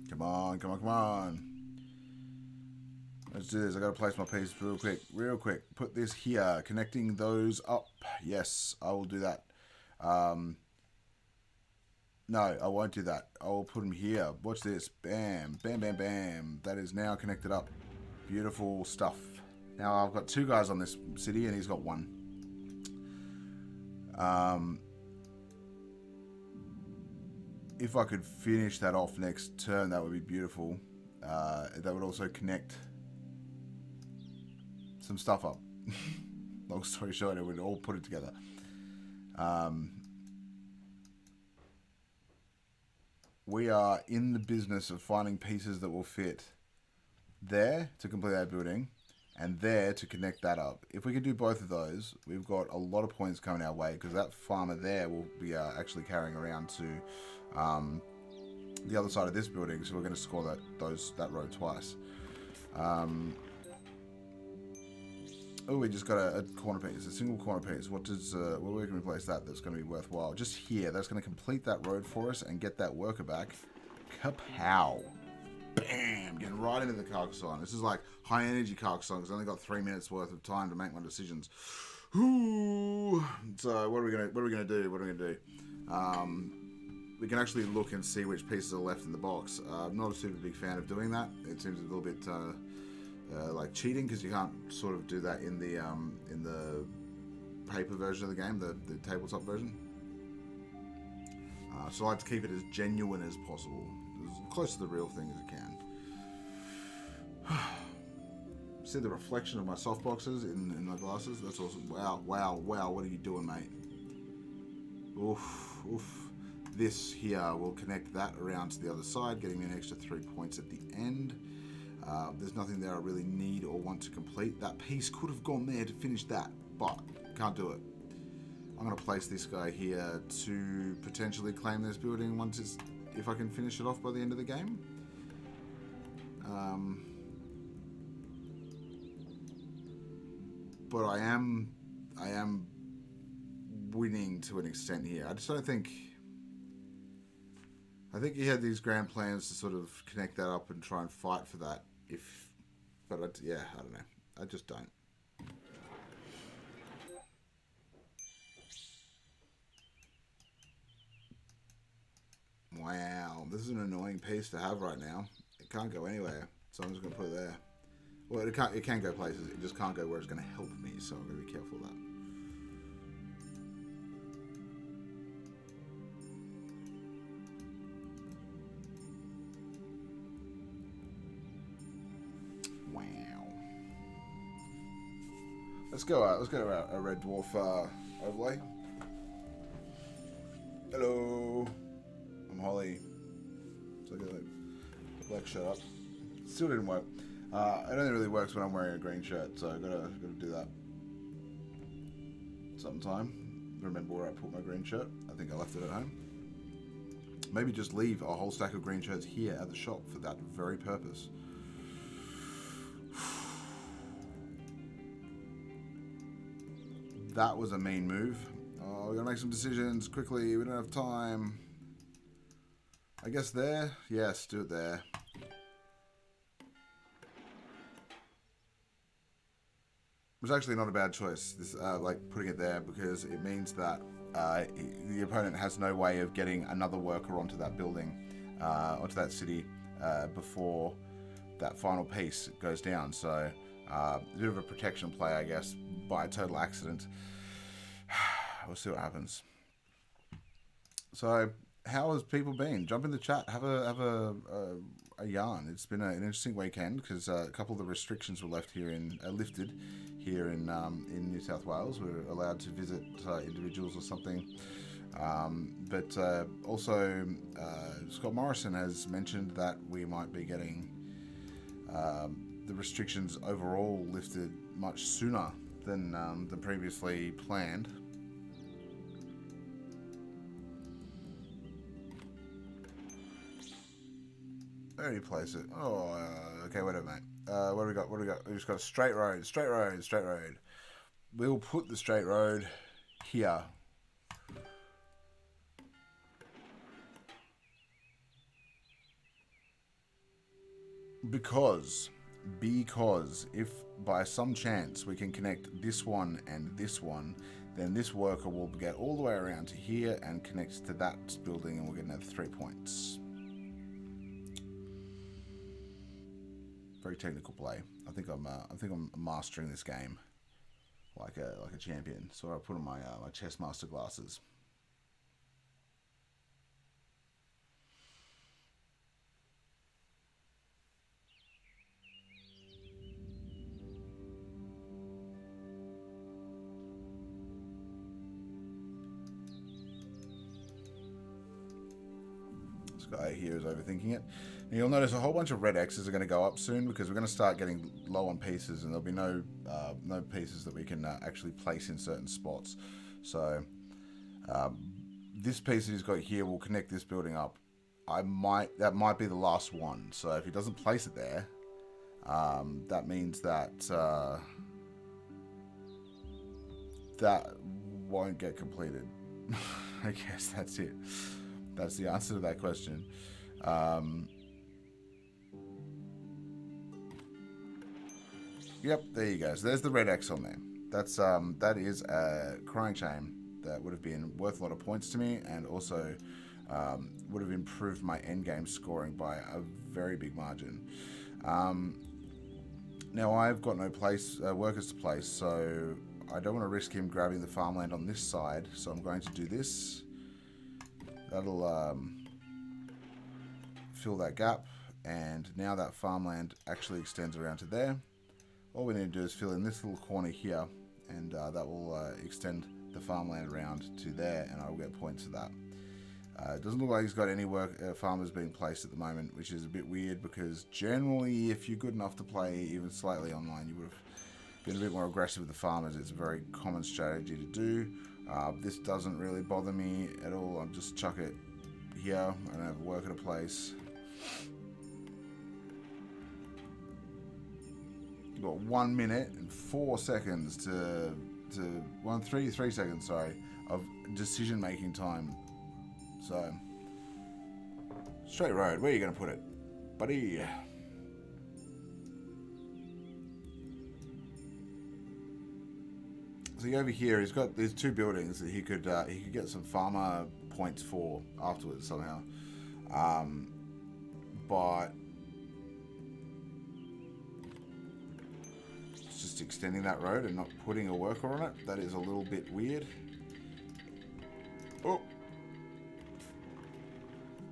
Come on, come on, come on. Let's do this. I gotta place my piece real quick. Put this here, connecting those up. Yes, I will do that. No, I won't do that. I will put them here. Watch this. Bam, bam, bam, bam. That is now connected up. Beautiful stuff. Now I've got 2 guys on this city, and he's got 1. If I could finish that off next turn, that would be beautiful. That would also connect some stuff up. Long story short, it would all put it together. We are in the business of finding pieces that will fit there to complete our building and there to connect that up. If we could do both of those, we've got a lot of points coming our way because that farmer there will be actually carrying around to the other side of this building, so we're going to score that road twice. Oh, we just got a corner piece, a single corner piece. Where we can replace that? That's going to be worthwhile. Just here. That's going to complete that road for us and get that worker back. Kapow! Bam! Getting right into the Carcassonne. This is like high energy Carcassonne because I only got 3 minutes worth of time to make my decisions. Ooh. So what are we gonna do? We can actually look and see which pieces are left in the box. I'm not a super big fan of doing that. It seems a little bit like cheating because you can't sort of do that in the paper version of the game, the tabletop version. So I like to keep it as genuine as possible, as close to the real thing as you can. See the reflection of my softboxes in my glasses? That's awesome. Wow, what are you doing, mate? Oof. This here will connect that around to the other side, getting me an extra 3 points at the end. There's nothing there I really need or want to complete. That piece could have gone there to finish that, but can't do it. I'm going to place this guy here to potentially claim this building if I can finish it off by the end of the game. But I am winning to an extent here. I just don't think. I think he had these grand plans to sort of connect that up and try and fight for that. I don't know. I just don't. Wow, this is an annoying piece to have right now. It can't go anywhere, so I'm just going to put it there. Well, it can go places. It just can't go where it's going to help me, so I'm going to be careful of that. Let's go a red dwarf overlay. Hello, I'm Holly. So I got the black shirt up. Still didn't work. It only really works when I'm wearing a green shirt, so I gotta do that sometime. Remember where I put my green shirt? I think I left it at home. Maybe just leave a whole stack of green shirts here at the shop for that very purpose. That was a mean move. Oh, we gotta make some decisions quickly. We don't have time. I guess there? Yes, do it there. It was actually not a bad choice, this like putting it there, because it means that the opponent has no way of getting another worker onto that building, onto that city, before that final piece goes down. So A bit of a protection play, I guess, by a total accident. We'll see what happens. So, how has people been? Jump in the chat. Have a yarn. It's been an interesting weekend because a couple of the restrictions were lifted here in New South Wales. We're allowed to visit individuals or something. But also, Scott Morrison has mentioned that we might be getting the restrictions overall lifted much sooner than previously planned. Where do you place it? Oh, okay, whatever, mate. What do we got? What do we got? We've just got a straight road, straight road, straight road. We'll put the straight road here. Because if by some chance we can connect this one and this one, then this worker will get all the way around to here and connect to that building, and we'll get another 3 points. Very technical play. I think I'm mastering this game like a champion. So I put on my my chess master glasses. This guy here is overthinking it. And you'll notice a whole bunch of red X's are going to go up soon because we're going to start getting low on pieces, and there'll be no pieces that we can actually place in certain spots. So this piece that he's got here will connect this building up. That might be the last one. So if he doesn't place it there, that means that that won't get completed. I guess that's it. That's the answer to that question. Yep, there you go. So there's the red X on there. That is a crying shame. That would have been worth a lot of points to me, and also would have improved my endgame scoring by a very big margin. Now I've got no workers to place, so I don't want to risk him grabbing the farmland on this side. So I'm going to do this. That'll fill that gap, and now that farmland actually extends around to there. All we need to do is fill in this little corner here, and that will extend the farmland around to there, and I will get points for that. It doesn't look like he's got any farmers being placed at the moment, which is a bit weird because generally, if you're good enough to play even slightly online, you would have been a bit more aggressive with the farmers. It's a very common strategy to do. This doesn't really bother me at all. I'll just chuck it here. I don't have a worker to place. You've got 1 minute and 4 seconds to 3 seconds, sorry, of decision making time. So, straight road, where are you going to put it, buddy? So over here, he's got these 2 buildings that he could get some farmer points for afterwards somehow, but it's just extending that road and not putting a worker on it. That is a little bit weird. Oh.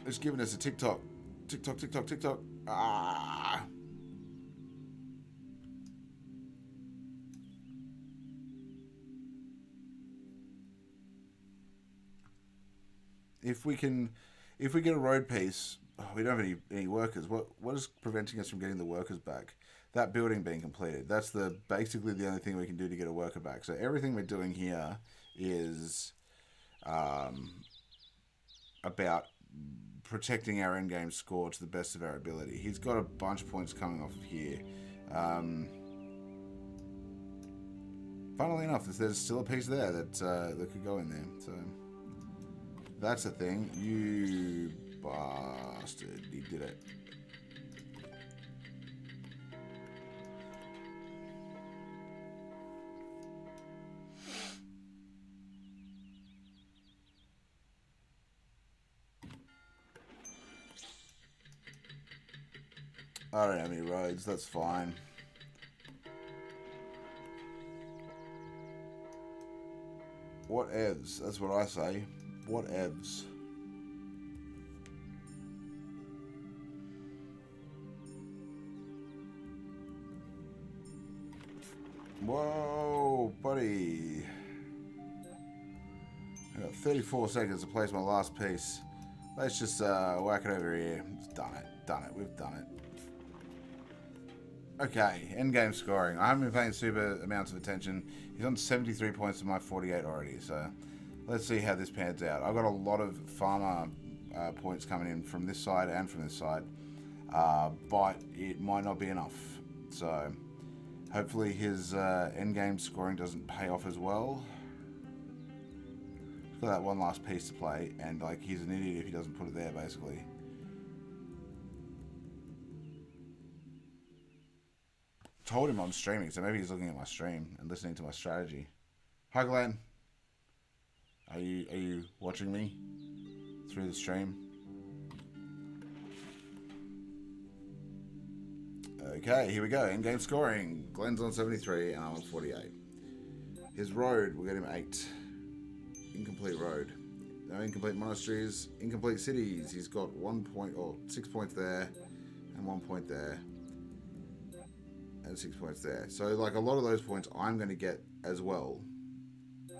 It's giving us a TikTok. TikTok. Ah. If we get a road piece, we don't have any workers. What is preventing us from getting the workers back? That building being completed. That's basically the only thing we can do to get a worker back. So everything we're doing here is about protecting our endgame score to the best of our ability. He's got a bunch of points coming off of here. Funnily enough, there's still a piece there that could go in there. So that's the thing. You bastard. He did it. I don't have any roads, that's fine. What evs? That's what I say. What evs? Whoa, buddy. I got 34 seconds to place my last piece. Let's just whack it over here. It's done it. Done it. We've done it. Okay, endgame scoring. I haven't been paying super amounts of attention. He's on 73 points to my 48 already, so let's see how this pans out. I've got a lot of farmer points coming in from this side and from this side, but it might not be enough. So hopefully his endgame scoring doesn't pay off as well. He's got that one last piece to play, and like he's an idiot if he doesn't put it there, basically. Told him I'm streaming, so maybe he's looking at my stream and listening to my strategy. Hi, Glenn. Are you watching me through the stream? Okay, here we go. In-game scoring. Glenn's on 73 and I'm on 48. His road, we'll get him 8. Incomplete road. No incomplete monasteries. Incomplete cities. He's got 1 point or 6 points there and 1 point there. And 6 points there. So like a lot of those points I'm going to get as well.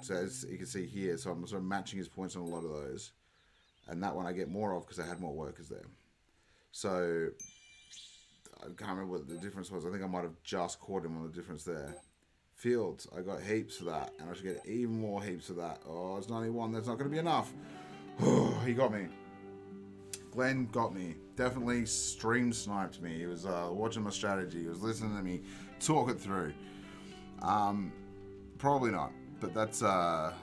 So as you can see here, so I'm sort of matching his points on a lot of those. And that one I get more of because I had more workers there. So I can't remember what the difference was. I think I might have just caught him on the difference there. Fields, I got heaps for that. And I should get even more heaps for that. Oh, it's 91. That's not going to be enough. He got me. Glenn got me. Definitely stream sniped me. He was watching my strategy. He was listening to me talk it through. Probably not. But that's... Oh,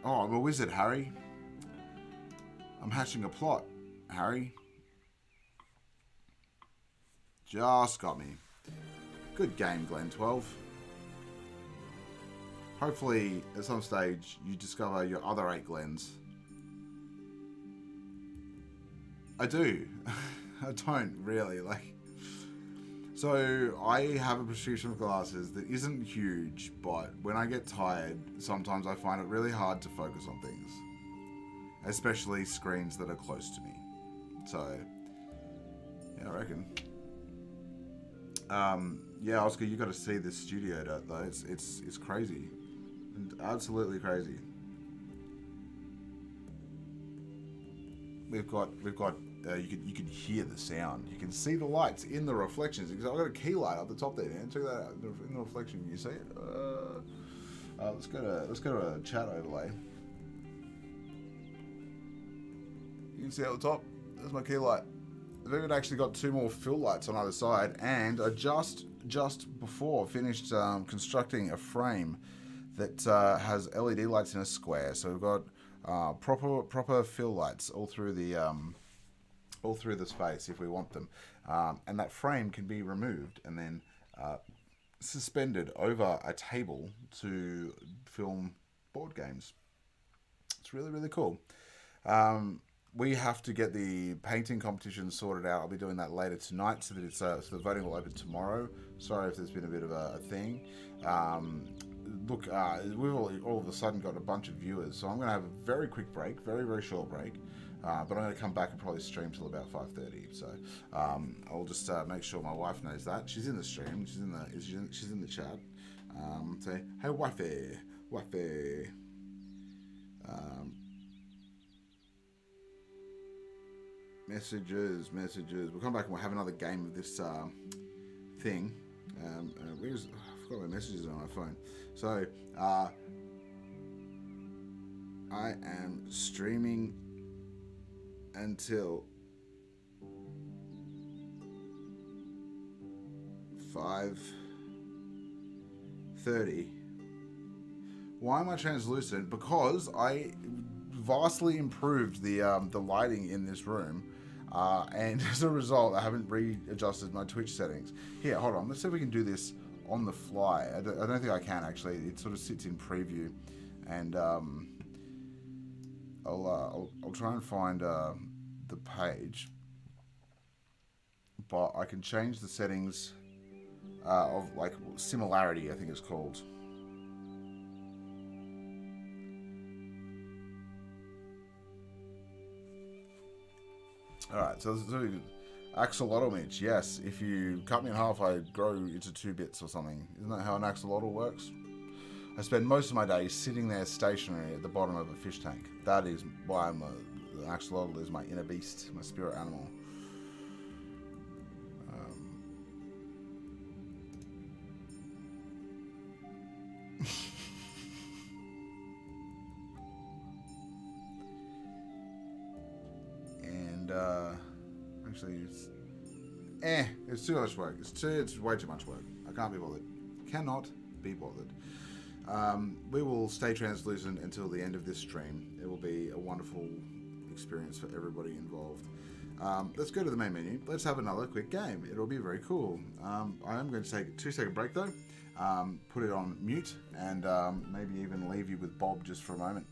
I'm a wizard, Harry. I'm hatching a plot, Harry. Just got me. Good game, Glenn 12. Hopefully, at some stage, you discover your other 8 Glens. I do. I don't really like. So I have a prescription of glasses that isn't huge, but when I get tired, sometimes I find it really hard to focus on things, especially screens that are close to me. So yeah, I reckon. Yeah, Oscar, you got to see this studio though. It's crazy, and absolutely crazy. We've got you can hear the sound. You can see the lights in the reflections. Because I've got a key light up the top there, man. Check that out. In the reflection, can you see it? Let's go to a chat overlay. You can see out the top. There's my key light. I've even actually got 2 more fill lights on either side, and I just before finished constructing a frame that has LED lights in a square. So we've got proper fill lights all through the space if we want them, and that frame can be removed and then suspended over a table to film board games. It's really cool. We have to get the painting competition sorted out. I'll be doing that later tonight, so that it's so the voting will open tomorrow. Sorry if there's been a bit of a thing. Look, we've all of a sudden got a bunch of viewers, so I'm going to have a very quick break, very short break. But I'm going to come back and probably stream till about 5:30. So I'll just make sure my wife knows that she's in the stream. She's in the chat. Say, hey, wifey. Messages. We'll come back and we'll have another game of this thing. I forgot my messages on my phone. So I am streaming until 5:30. Why am I translucent? Because I vastly improved the lighting in this room, and as a result, I haven't readjusted my Twitch settings. Here, hold on. Let's see if we can do this on the fly. I don't think I can actually. It sort of sits in preview, and I'll try and find the page, but I can change the settings of like similarity, I think it's called. All right, so axolotl meat. Yes, if you cut me in half, I grow into 2 bits or something. Isn't that how an axolotl works? I spend most of my day sitting there stationary at the bottom of a fish tank. That is why the axolotl is my inner beast, my spirit animal. And actually, it's too much work. It's way too much work. I can't be bothered. Cannot be bothered. We will stay translucent until the end of this stream. It will be a wonderful experience for everybody involved. Let's go to the main menu. Let's have another quick game. It'll be very cool. I am going to take a 2-second break though. Put it on mute and maybe even leave you with Bob just for a moment.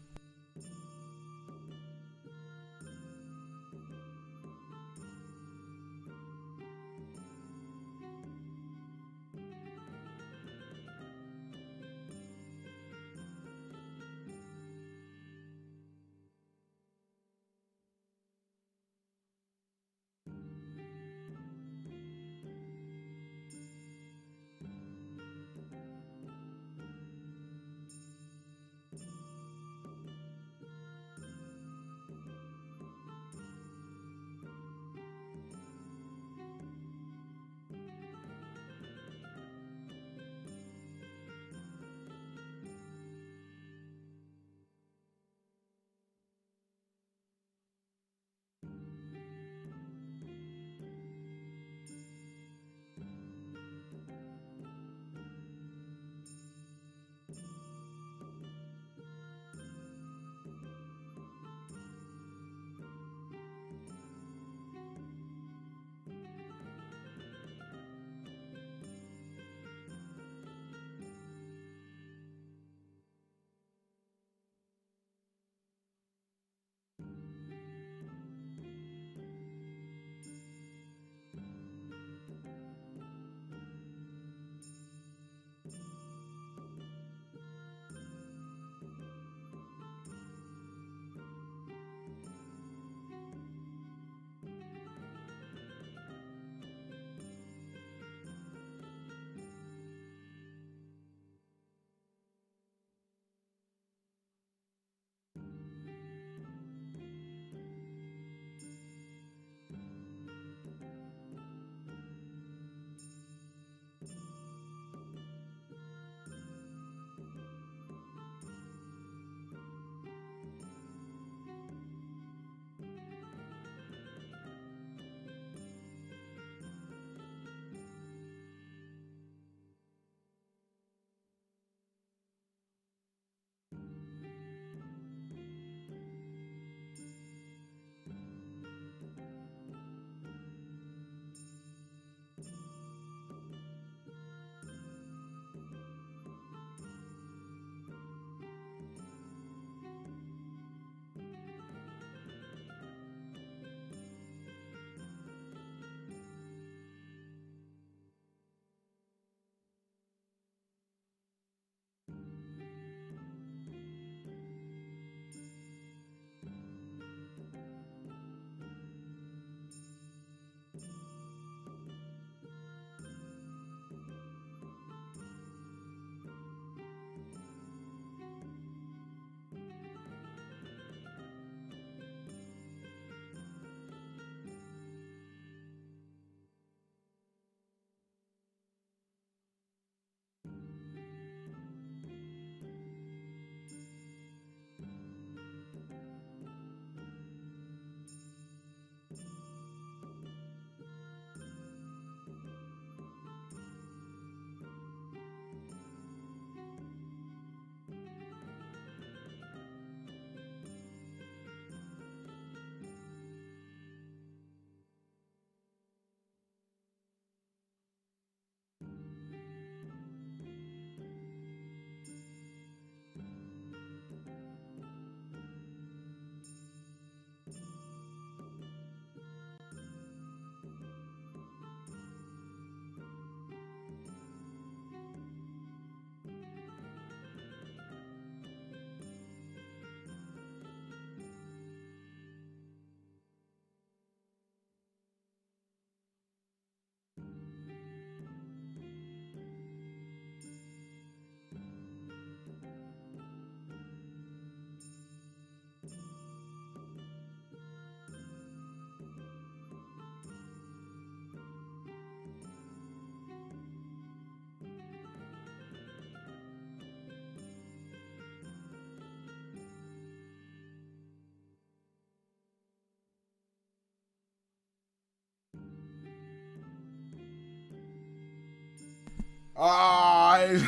Oh,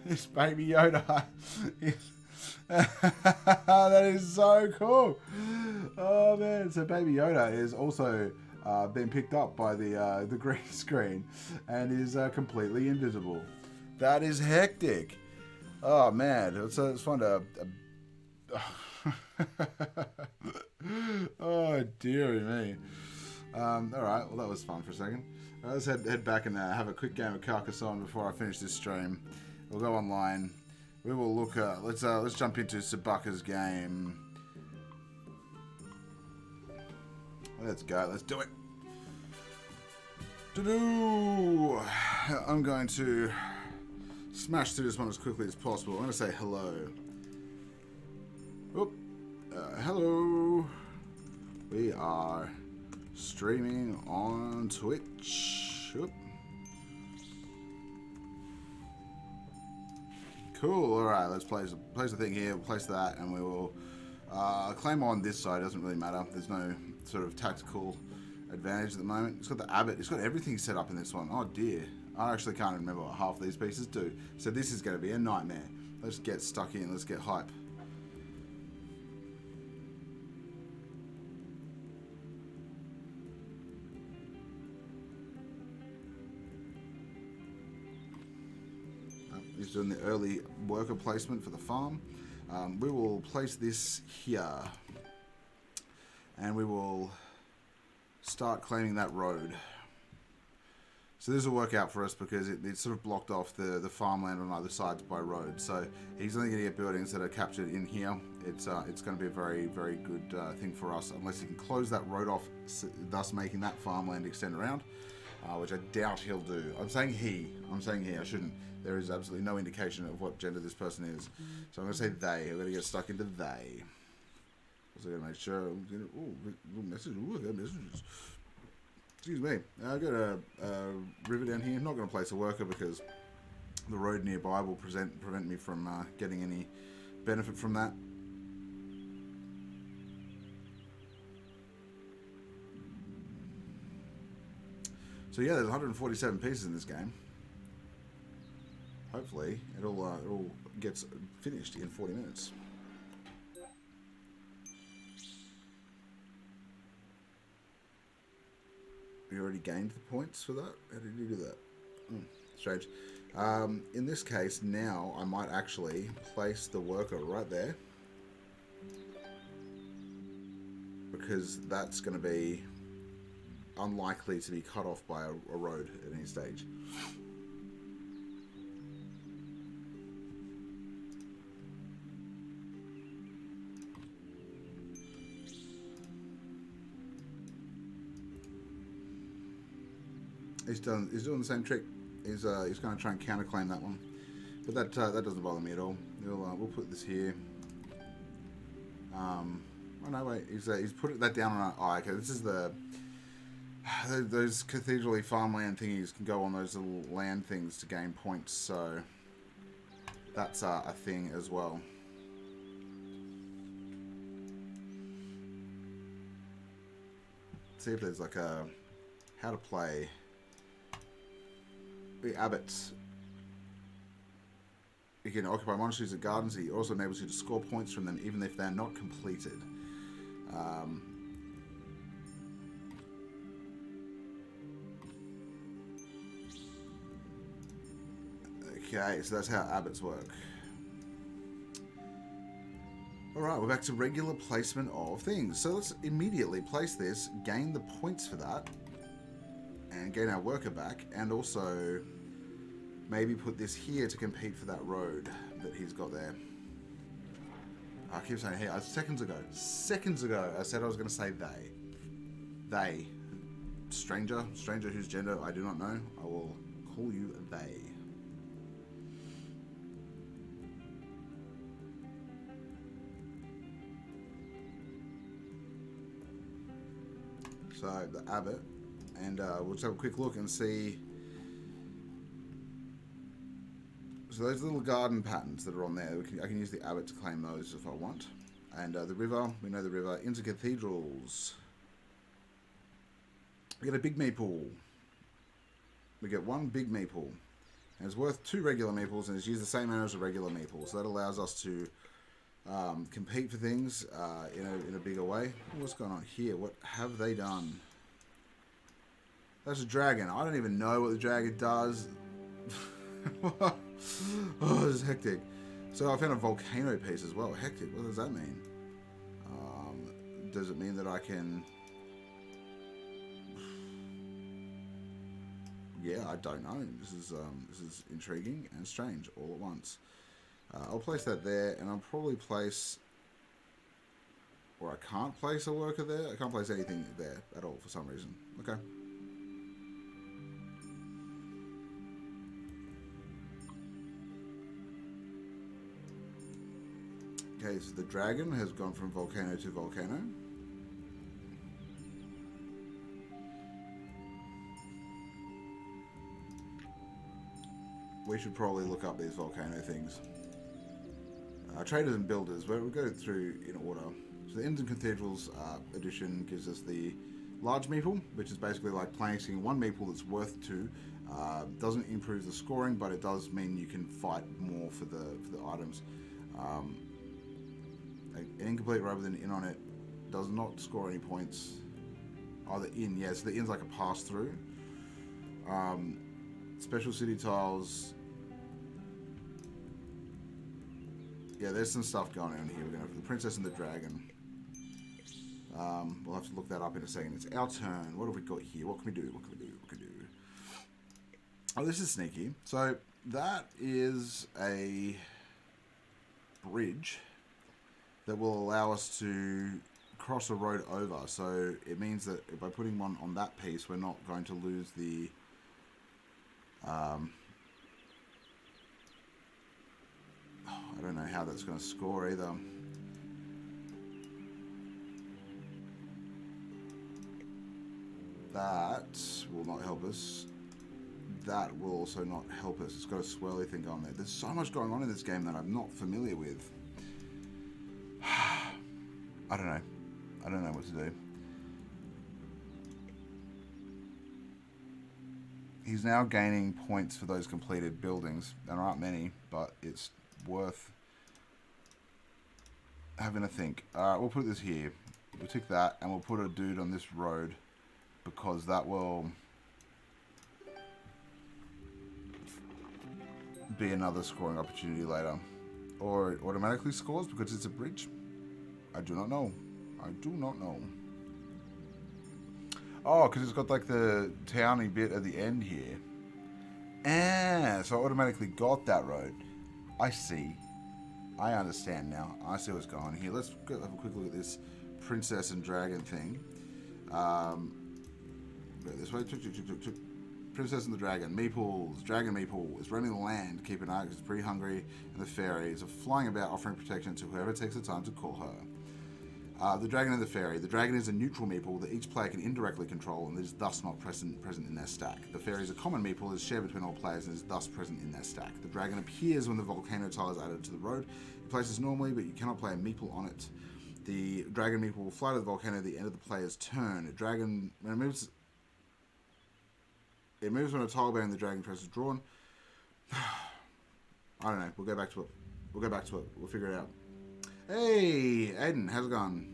it's Baby Yoda. That is so cool. Oh man! So Baby Yoda is also been picked up by the green screen and is completely invisible. That is hectic. Oh man, it's fun to. Oh dearie me. All right, well that was fun for a second. Let's head back and have a quick game of Carcassonne before I finish this stream. We'll go online. We will look. Let's jump into Sabaka's game. Let's go. Let's do it. To-do. I'm going to smash through this one as quickly as possible. I'm going to say hello. Oop. Hello. We are streaming on Twitch. Oop. Cool. All right. Let's place the thing here. We'll place that, and we will claim on this side. Doesn't really matter. There's no sort of tactical advantage at the moment. It's got the abbot. It's got everything set up in this one. Oh dear. I actually can't remember what half these pieces do. So this is going to be a nightmare. Let's get stuck in. Let's get hype. He's doing the early worker placement for the farm. We will place this here. And we will start claiming that road. So this will work out for us because it's sort of blocked off the farmland on either sides by road. So he's only going to get buildings that are captured in here. It's going to be a very, very good thing for us unless he can close that road off, thus making that farmland extend around, which I doubt he'll do. I'm saying he. I shouldn't. There is absolutely no indication of what gender this person is. So I'm going to say they. I'm going to get stuck into they. So I got to make sure. Oh, messages. Excuse me. I've got a river down here. I'm not going to place a worker because the road nearby will prevent me from getting any benefit from that. So yeah, there's 147 pieces in this game. Hopefully, it all gets finished in 40 minutes. You already gained the points for that? How did you do that? Strange. In this case, now I might actually place the worker right there. Because that's going to be unlikely to be cut off by a road at any stage. He's doing the same trick. He's going to try and counterclaim that one, but that doesn't bother me at all. We'll put this here. Oh no, wait. He's put that down on. Oh, okay. This is those cathedral-y farmland thingies can go on those little land things to gain points. So that's a thing as well. Let's see if there's like a how to play. The abbots. You can occupy monasteries and gardens. He also enables you to score points from them even if they're not completed. Okay, so that's how abbots work. Alright, we're back to regular placement of things. So let's immediately place this, gain the points for that, and gain our worker back, and also maybe put this here to compete for that road that he's got there. I keep saying here. Seconds ago, I said I was going to say they. They. Stranger whose gender I do not know. I will call you they. So the abbot. And we'll just have a quick look and see. So those little garden patterns that are on there, I can use the abbot to claim those if I want. And the river, we know the river. Into cathedrals. We get a big meeple. We get one big meeple. And it's worth 2 regular meeples, and it's used the same amount as a regular meeple. So that allows us to compete for things in a bigger way. What's going on here? What have they done? That's a dragon. I don't even know what the dragon does. Oh, this is hectic. So I found a volcano piece as well. Hectic. What does that mean? Does it mean that I can... Yeah, I don't know. This is intriguing and strange all at once. I'll place that there, and I'll probably place... Or I can't place a worker there. I can't place anything there at all for some reason. Okay. Okay, so the dragon has gone from volcano to volcano. We should probably look up these volcano things. Traders and builders, where we'll go through in order. So the Inns and Cathedrals edition gives us the large meeple, which is basically like placing 1 meeple that's worth 2. Doesn't improve the scoring, but it does mean you can fight more for the items. An incomplete row with an inn on it does not score any points. Oh, the inn, yeah, so the inn's like a pass-through. Special city tiles. Yeah, there's some stuff going on here. We're going to have the Princess and the Dragon. We'll have to look that up in a second. It's our turn. What have we got here? What can we do? What can we do? What can we do? Oh, this is sneaky. So that is a bridge that will allow us to cross a road over. So it means that by putting one on that piece, we're not going to lose the... I don't know how that's going to score either. That will not help us. That will also not help us. It's got a swirly thing going there. There's so much going on in this game that I'm not familiar with. I don't know. I don't know what to do. He's now gaining points for those completed buildings. There aren't many, but it's worth having a think. We'll put this here. We'll tick that, and we'll put a dude on this road because that will be another scoring opportunity later. Or it automatically scores because it's a bridge. I do not know. I do not know. Oh, because it's got like the towny bit at the end here. So I automatically got that road. I see. I understand now. I see what's going on here. Let's go have a quick look at this Princess and Dragon thing. Go this way. Princess and the Dragon. Meeples. Dragon Meeple is roaming the land, keeping an eye because it's pretty hungry, and the fairies are flying about offering protection to whoever takes the time to call her. The Dragon and the Fairy. The Dragon is a neutral meeple that each player can indirectly control and is thus not present in their stack. The Fairy is a common meeple that is shared between all players and is thus present in their stack. The Dragon appears when the volcano tile is added to the road. It places normally, but you cannot play a meeple on it. The Dragon meeple will fly to the volcano at the end of the player's turn. When it moves when a tile bearing the Dragon crest is drawn. I don't know. We'll go back to it. We'll figure it out. Hey, Aiden, how's it going?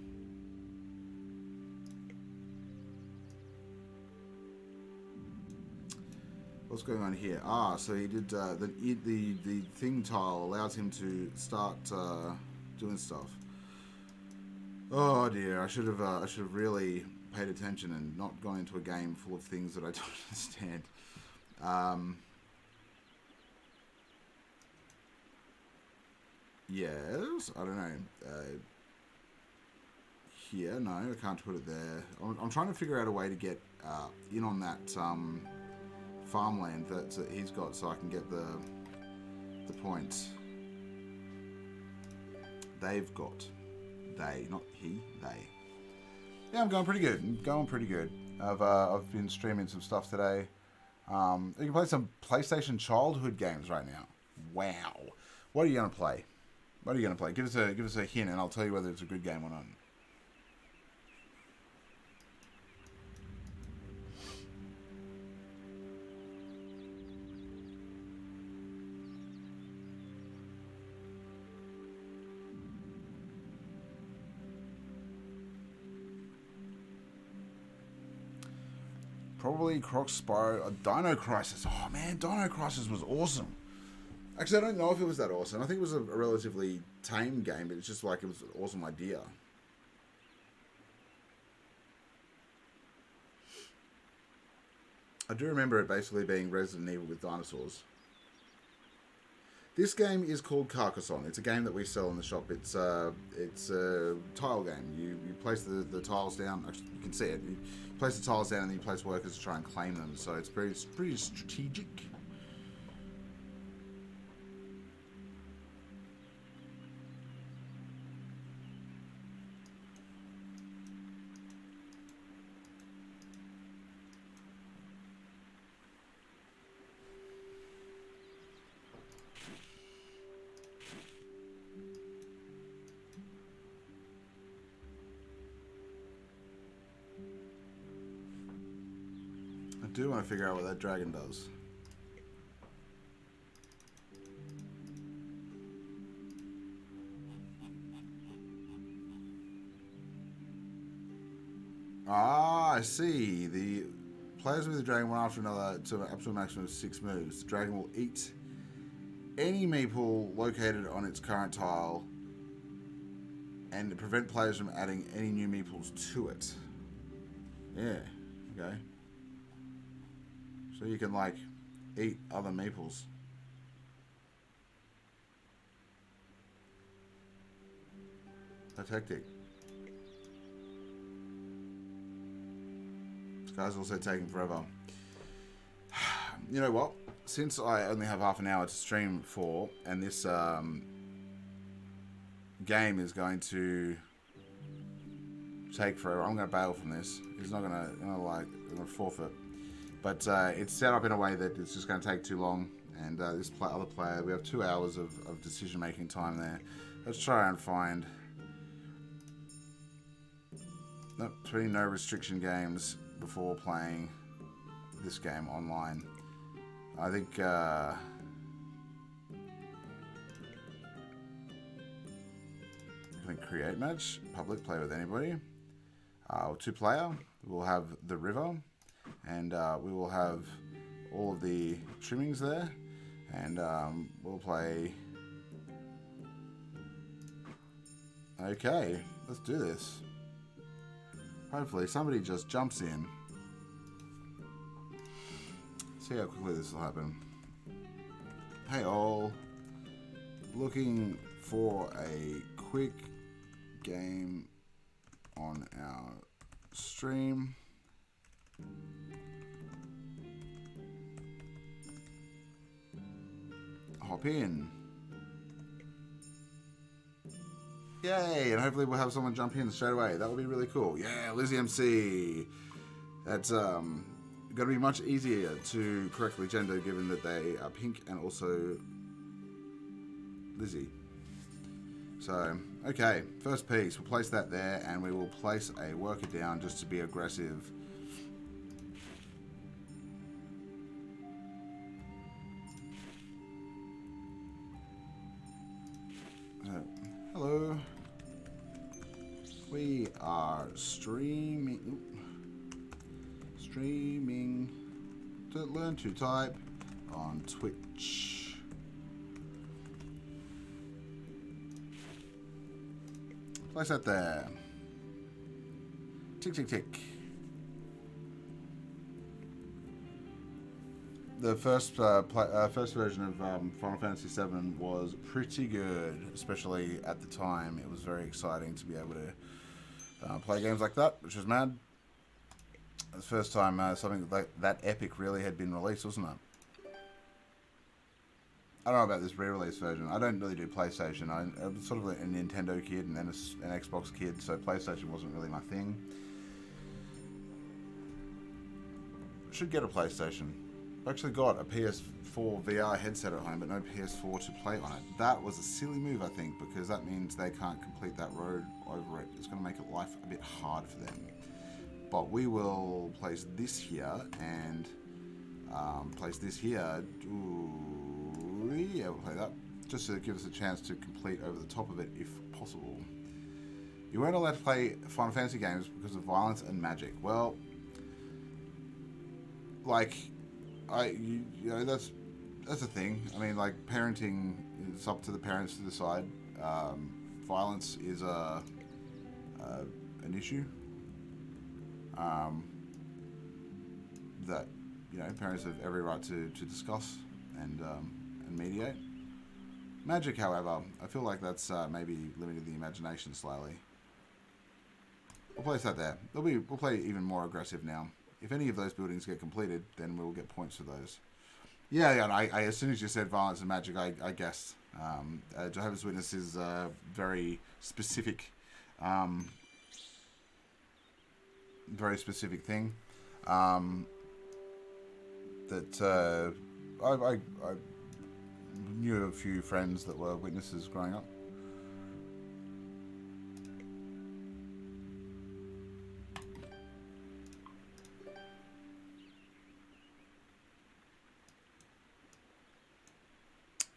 What's going on here? So he did the thing tile allows him to start doing stuff. Oh dear, I should have really paid attention and not gone into a game full of things that I don't understand. Yes, I don't know. Here, no, I can't put it there. I'm trying to figure out a way to get in on that farmland that he's got, so I can get the points. They've got. They, not he. They. Yeah, I'm going pretty good. I've been streaming some stuff today. You can play some PlayStation childhood games right now. Wow. What are you gonna play? Give us a hint, and I'll tell you whether it's a good game or not. Probably Croc Spyro. Dino Crisis. Oh man, Dino Crisis was awesome. Actually, I don't know if it was that awesome. I think it was a relatively tame game, but it's just like it was an awesome idea. I do remember it basically being Resident Evil with dinosaurs. This game is called Carcassonne. It's a game that we sell in the shop. It's a tile game. You place the tiles down. Actually, you can see it. You place the tiles down and then you place workers to try and claim them. So it's pretty strategic. I do want to figure out what that dragon does. Ah, I see. The players with the dragon one after another up to a maximum of 6 moves. The dragon will eat any meeple located on its current tile and prevent players from adding any new meeples to it. Yeah, okay. So you can, like, eat other meeples. That's hectic. This guy's also taking forever. You know what? Since I only have half an hour to stream for, and this game is going to take forever, I'm going to bail from this. He's not going to forfeit. But it's set up in a way that it's just going to take too long. And this other player, we have 2 hours of decision-making time there. Let's try and find... Nope, 20 no restriction games before playing this game online. I think... Can I create match? Public, play with anybody. 2-player. We'll have the river. And we will have all of the trimmings there. And we'll play... Okay, let's do this. Hopefully somebody just jumps in. See how quickly this will happen. Hey all. Looking for a quick game on our stream. Hop in. Yay, and hopefully we'll have someone jump in straight away. That would be really cool. Yeah, Lizzie MC. That's going to be much easier to correctly gender given that they are pink and also Lizzie. So, okay, first piece. We'll place that there and we will place a worker down just to be aggressive. Hello. We are streaming to learn to type on Twitch. Place that there. Tick, tick, tick. The first version of Final Fantasy VII was pretty good, especially at the time. It was very exciting to be able to play games like that, which was mad. The first time something like that epic really had been released, wasn't it? I don't know about this re-release version. I don't really do PlayStation. I'm sort of a Nintendo kid and then an Xbox kid, so PlayStation wasn't really my thing. Should get a PlayStation. I've actually got a PS4 VR headset at home, but no PS4 to play on it. That was a silly move, I think, because that means they can't complete that road over it. It's going to make life a bit hard for them. But we will place this here and place this here. Ooh, yeah, we'll play that. Just to give us a chance to complete over the top of it, if possible. You weren't allowed to play Final Fantasy games because of violence and magic. Well... like, you know, that's a thing. I mean, like, parenting is up to the parents to decide. Violence is an issue um, that, you know, parents have every right to discuss and mediate. Magic, however, I feel like that's maybe limiting the imagination slightly. We'll place that there. We'll play even more aggressive now. If any of those buildings get completed, then we'll get points for those. Yeah, yeah. And as soon as you said violence and magic, I guessed. Jehovah's Witness is a um, very specific thing. Um, that I knew a few friends that were witnesses growing up.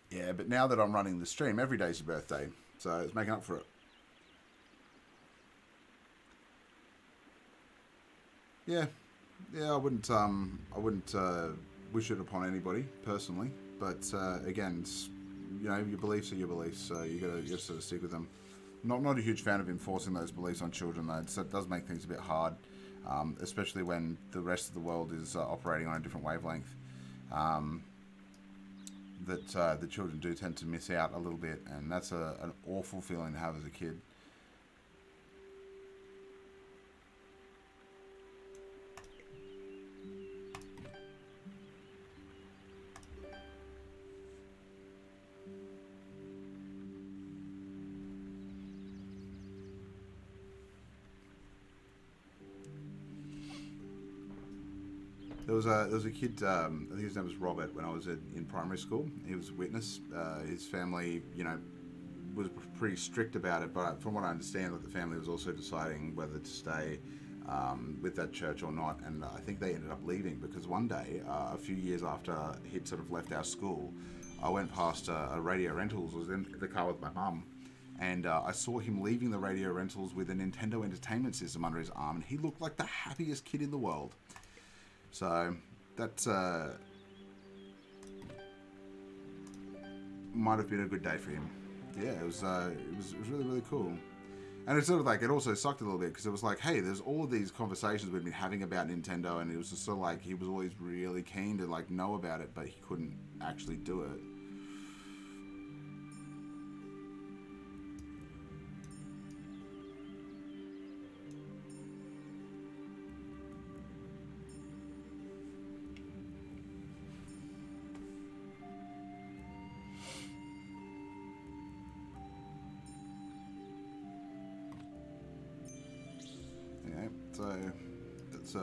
Yeah, but now that I'm running the stream, every day's your birthday, so it's making up for it. Yeah, yeah. I wouldn't wish it upon anybody personally, but again, you know, your beliefs are your beliefs, so you gotta sort of stick with them. Not a huge fan of enforcing those beliefs on children though. So it does make things a bit hard, especially when the rest of the world is operating on a different wavelength. Um, that the children do tend to miss out a little bit, and that's an awful feeling to have as a kid. There was a kid. I think his name was Robert. When I was in primary school, he was a witness. His family, you know, was pretty strict about it. But from what I understand, that the family was also deciding whether to stay with that church or not. And I think they ended up leaving because one day, a few years after he'd sort of left our school, I went past a radio rentals. I was in the car with my mum. And I saw him leaving the radio rentals with a Nintendo Entertainment System under his arm, and he looked like the happiest kid in the world. So that might have been a good day for him. Yeah, it was really really cool. And it's sort of like it also sucked a little bit because it was like, hey, there's all of these conversations we've been having about Nintendo, and it was just sort of like he was always really keen to like know about it, but he couldn't actually do it. Yeah, so that's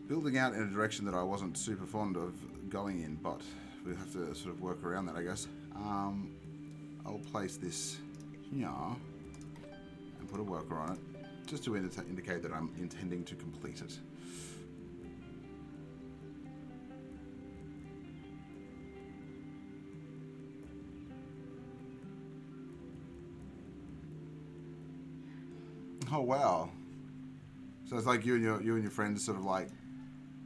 building out in a direction that I wasn't super fond of going in, but we have to sort of work around that, I guess. I'll place this here and put a worker on it, just to indicate that I'm intending to complete it. Oh wow! So it's like you and your friends sort of like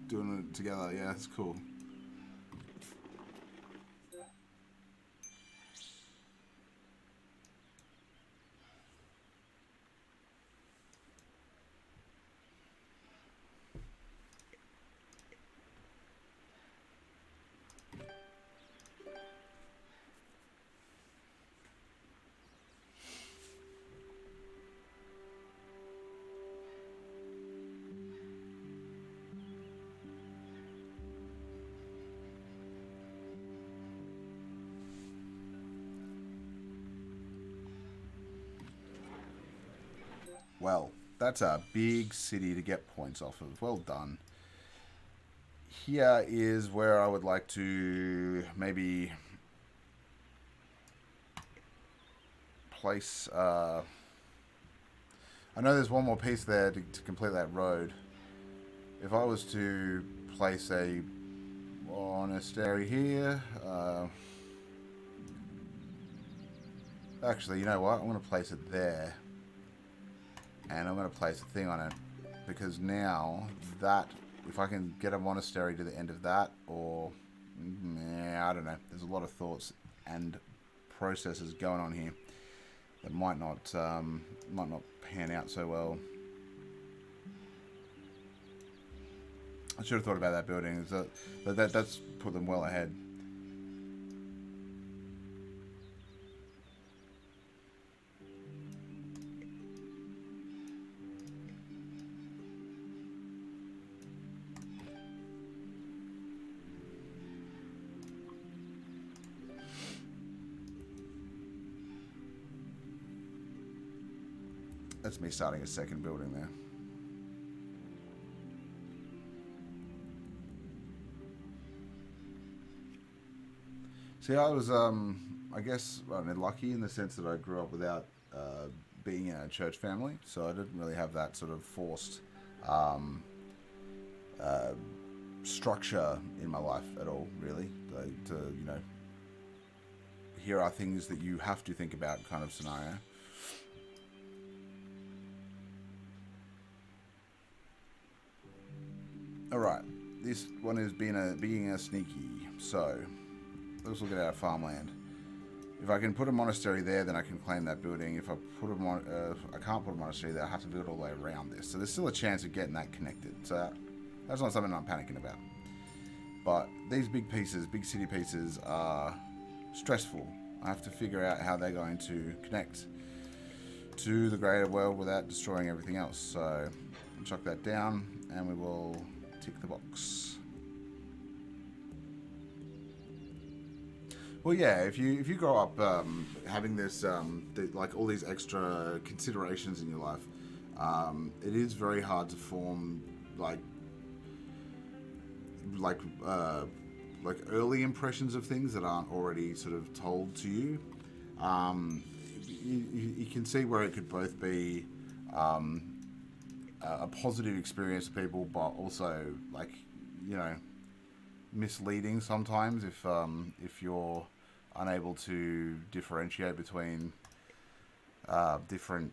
doing it together. Yeah, that's cool. Well, that's a big city to get points off of. Well done. Here is where I would like to maybe place. I know there's one more piece there to complete that road. If I was to place a monastery here, actually, you know what? I'm going to place it there, and I'm going to place a thing on it. because now that if I can get a monastery to the end of that, or I don't know. There's a lot of thoughts and processes going on here that might not pan out so well. I should have thought about that building. That's put them well ahead. That's me starting a second building there. See, I was, I guess, lucky in the sense that I grew up without being in a church family, so I didn't really have that sort of forced uh, structure in my life at all, really. Here are things that you have to think about kind of scenario. Alright, this one is being a sneaky, so let's look at our farmland. If I can put a monastery there, then I can claim that building. If I put I can't put a monastery there, I have to build all the way around this. So there's still a chance of getting that connected. So that's not something I'm panicking about. But these big pieces, big city pieces, are stressful. I have to figure out how they're going to connect to the greater world without destroying everything else. So I'll chuck that down, and we will tick the box. Well, yeah, if you grow up having this like all these extra considerations in your life, it is very hard to form like early impressions of things that aren't already sort of told to you. You can see where it could both be a positive experience for people, but also misleading sometimes if you're unable to differentiate between different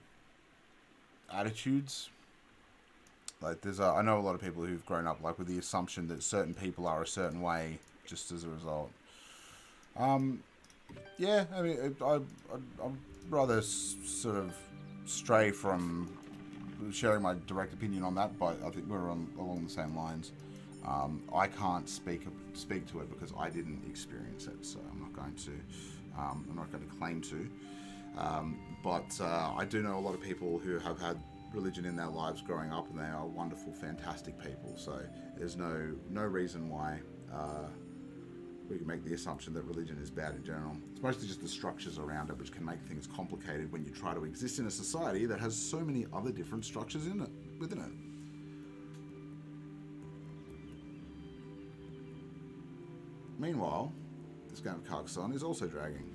attitudes. Like I know a lot of people who've grown up like with the assumption that certain people are a certain way just as a result. Yeah, I mean, I'd rather sort of stray from sharing my direct opinion on that, but I think we're along the same lines. I can't speak to it because I didn't experience it, so I'm not going to claim to. But I do know a lot of people who have had religion in their lives growing up, and they are wonderful, fantastic people. So there's no reason why we can make the assumption that religion is bad in general. It's mostly just the structures around it which can make things complicated when you try to exist in a society that has so many other different structures within it. Meanwhile, this game of Carcassonne is also dragging.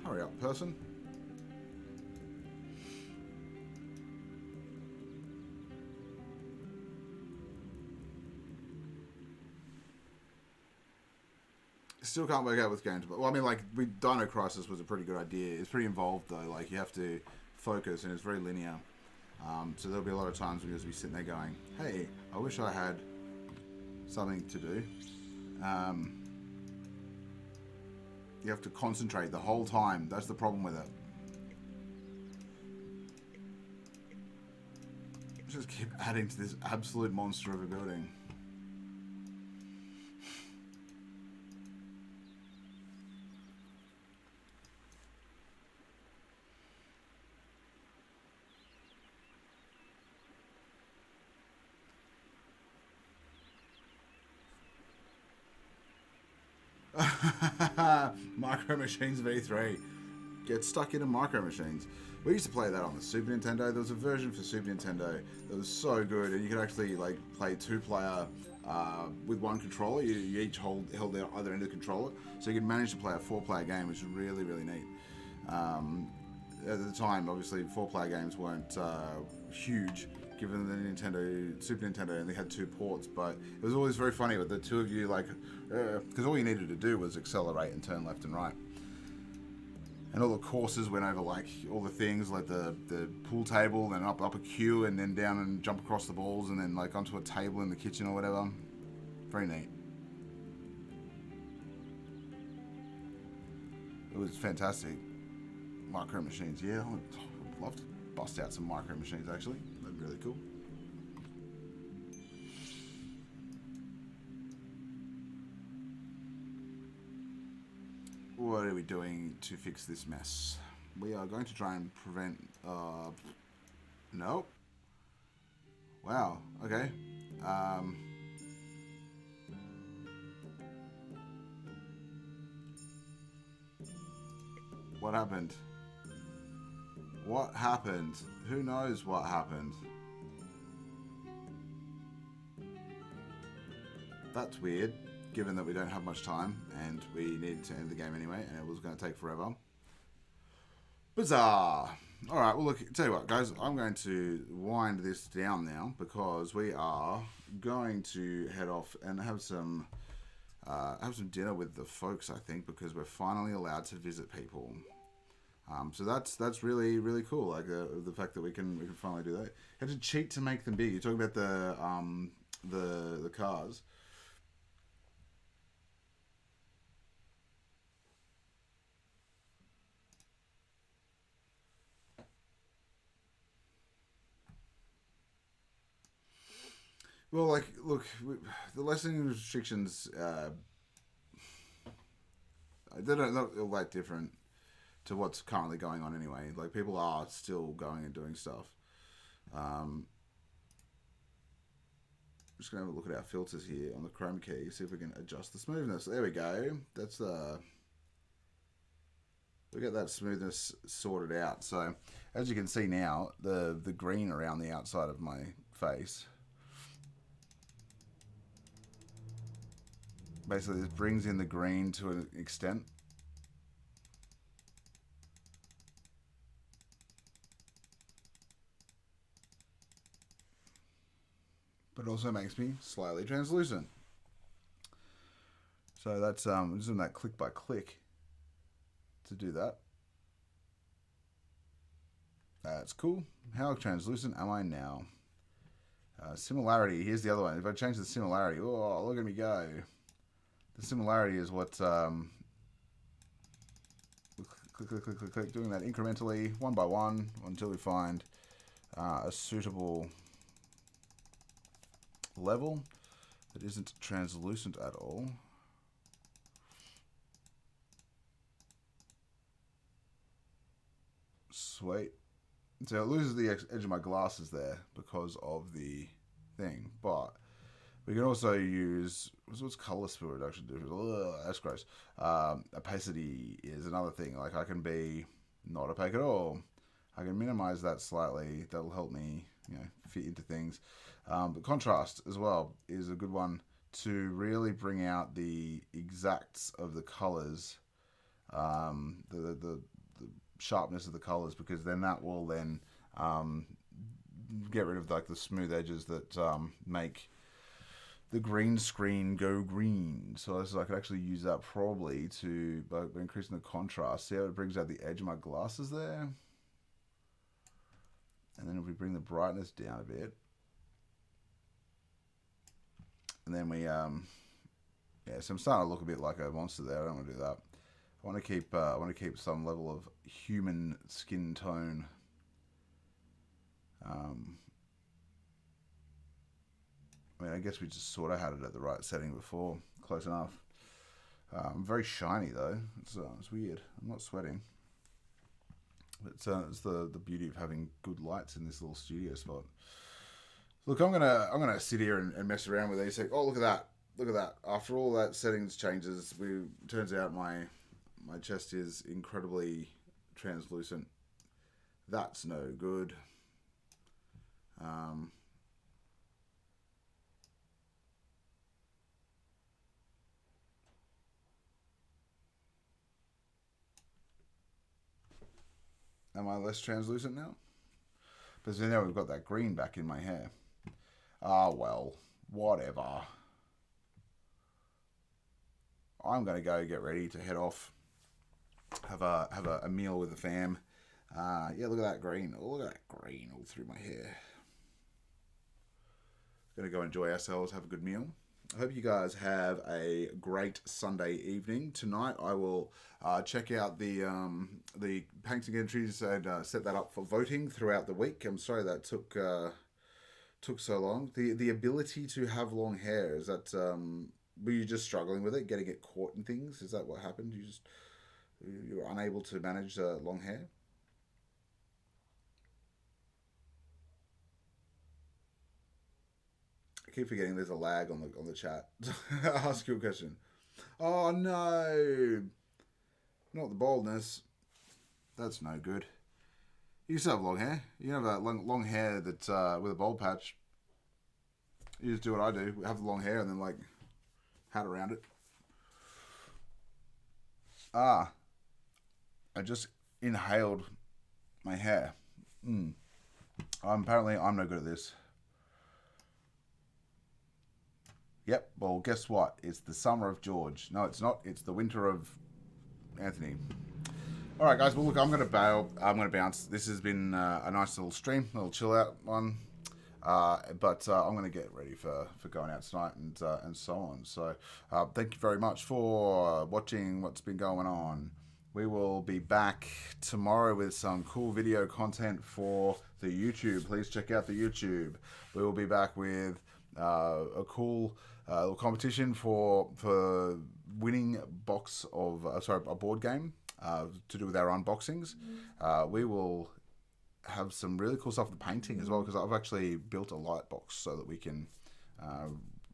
Hurry up, person. Still can't work out with games, but well, I mean, like, Dino Crisis was a pretty good idea. It's pretty involved though. Like, you have to focus, and it's very linear. So there'll be a lot of times when you'll be sitting there going, "Hey, I wish I had something to do." You have to concentrate the whole time. That's the problem with it. Just keep adding to this absolute monster of a building. Micro Machines V3. Get stuck into Micro Machines. We used to play that on the Super Nintendo. There was a version for Super Nintendo that was so good, and you could actually like play two-player with one controller. You each held the other end of the controller, so you could manage to play a four-player game, which is really, really neat. At the time, obviously, four-player games weren't huge, given the Super Nintendo only had two ports, but it was always very funny with the two of you, like, because all you needed to do was accelerate and turn left and right. And all the courses went over like all the things like the pool table and up a queue and then down and jump across the balls and then like onto a table in the kitchen or whatever. Very neat. It was fantastic. Micro machines, yeah. I'd love to bust out some micro machines actually. That'd be really cool. What are we doing to fix this mess? We are going to try and prevent... no. Wow, okay. What happened? What happened? Who knows what happened? That's weird, given that we don't have much time and we needed to end the game anyway and it was going to take forever. Bizarre. Alright, well look, tell you what guys, I'm going to wind this down now because we are going to head off and have some dinner with the folks, I think, because we're finally allowed to visit people. So that's really, really cool. Like the fact that we can finally do that. You had to cheat to make them big. You're talking about the cars. Well, like, look, the lessening restrictions, they're not all that different to what's currently going on anyway. Like, people are still going and doing stuff. Just going to have a look at our filters here on the Chrome key, see if we can adjust the smoothness. There we go. That's we get that smoothness sorted out. So, as you can see now, the green around the outside of my face. Basically, this brings in the green to an extent. But it also makes me slightly translucent. So that's just doing that click by click to do that. That's cool. How translucent am I now? Similarity. Here's the other one. If I change the similarity, oh, look at me go. The similarity is what click, doing that incrementally, one by one, until we find a suitable level that isn't translucent at all. Sweet. So it loses the edge of my glasses there because of the thing, but we can also use, what's color spill reduction do? Ugh, that's gross. Opacity is another thing. Like I can be not opaque at all. I can minimize that slightly. That'll help me, fit into things. But contrast as well is a good one to really bring out the exacts of the colors, the sharpness of the colors, because then that will then get rid of like the smooth edges that make the green screen go green. So I could actually use that probably to, by increasing the contrast. See how it brings out the edge of my glasses there? And then if we bring the brightness down a bit, and then we, so I'm starting to look a bit like a monster there. I don't want to do that. I want to keep some level of human skin tone. I guess we just sort of had it at the right setting before. Close enough. I'm very shiny though. It's weird. I'm not sweating. It's the beauty of having good lights in this little studio spot. Look, I'm gonna sit here and mess around with these. Like, oh, look at that! Look at that! After all that settings changes, turns out my chest is incredibly translucent. That's no good. Am I less translucent now? But now we've got that green back in my hair. Ah, well, whatever. I'm going to go get ready to head off have a meal with the fam. Yeah, look at that green. Oh, look at that green all through my hair. Gonna go enjoy ourselves, have a good meal. I hope you guys have a great Sunday evening. Tonight, I will check out the painting entries and set that up for voting throughout the week. I'm sorry that took so long. The ability to have long hair, is that were you just struggling with it, getting it caught in things? Is that what happened? You're unable to manage long hair? I keep forgetting there's a lag on the chat. I'll ask you a question. Oh no, not the baldness. That's no good. You used to have long hair. You have that long hair that with a bald patch. You just do what I do. Have the long hair and then like hat around it. Ah, I just inhaled my hair. Mm. I'm no good at this. Yep. Well, guess what? It's the summer of George. No, it's not. It's the winter of Anthony. All right, guys. Well, look, I'm going to bail. I'm going to bounce. This has been a nice little stream, a little chill out one. But I'm going to get ready for going out tonight and so on. So thank you very much for watching what's been going on. We will be back tomorrow with some cool video content for the YouTube. Please check out the YouTube. We will be back with a cool little competition for winning a board game to do with our unboxings. We will have some really cool stuff with painting as well, because I've actually built a light box so that we can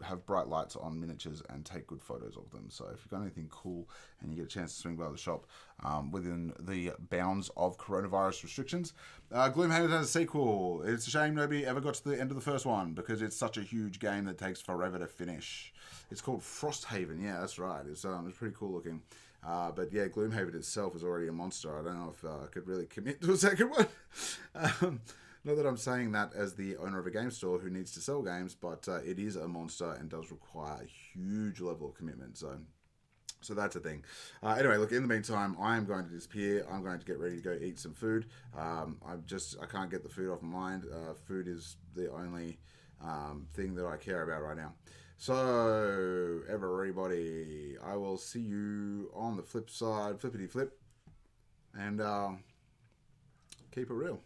have bright lights on miniatures and take good photos of them. So if you've got anything cool and you get a chance to swing by the shop within the bounds of coronavirus restrictions. Gloomhaven has a sequel. It's a shame nobody ever got to the end of the first one because it's such a huge game that takes forever to finish. It's called Frosthaven. Yeah, that's right. It's pretty cool looking. But yeah, Gloomhaven itself is already a monster. I don't know if I could really commit to a second one. Not that I'm saying that as the owner of a game store who needs to sell games, but it is a monster and does require a huge level of commitment. So that's a thing. Anyway, look, in the meantime, I am going to disappear. I'm going to get ready to go eat some food. I can't get the food off my mind. Food is the only thing that I care about right now. So, everybody, I will see you on the flip side, flippity flip, and keep it real.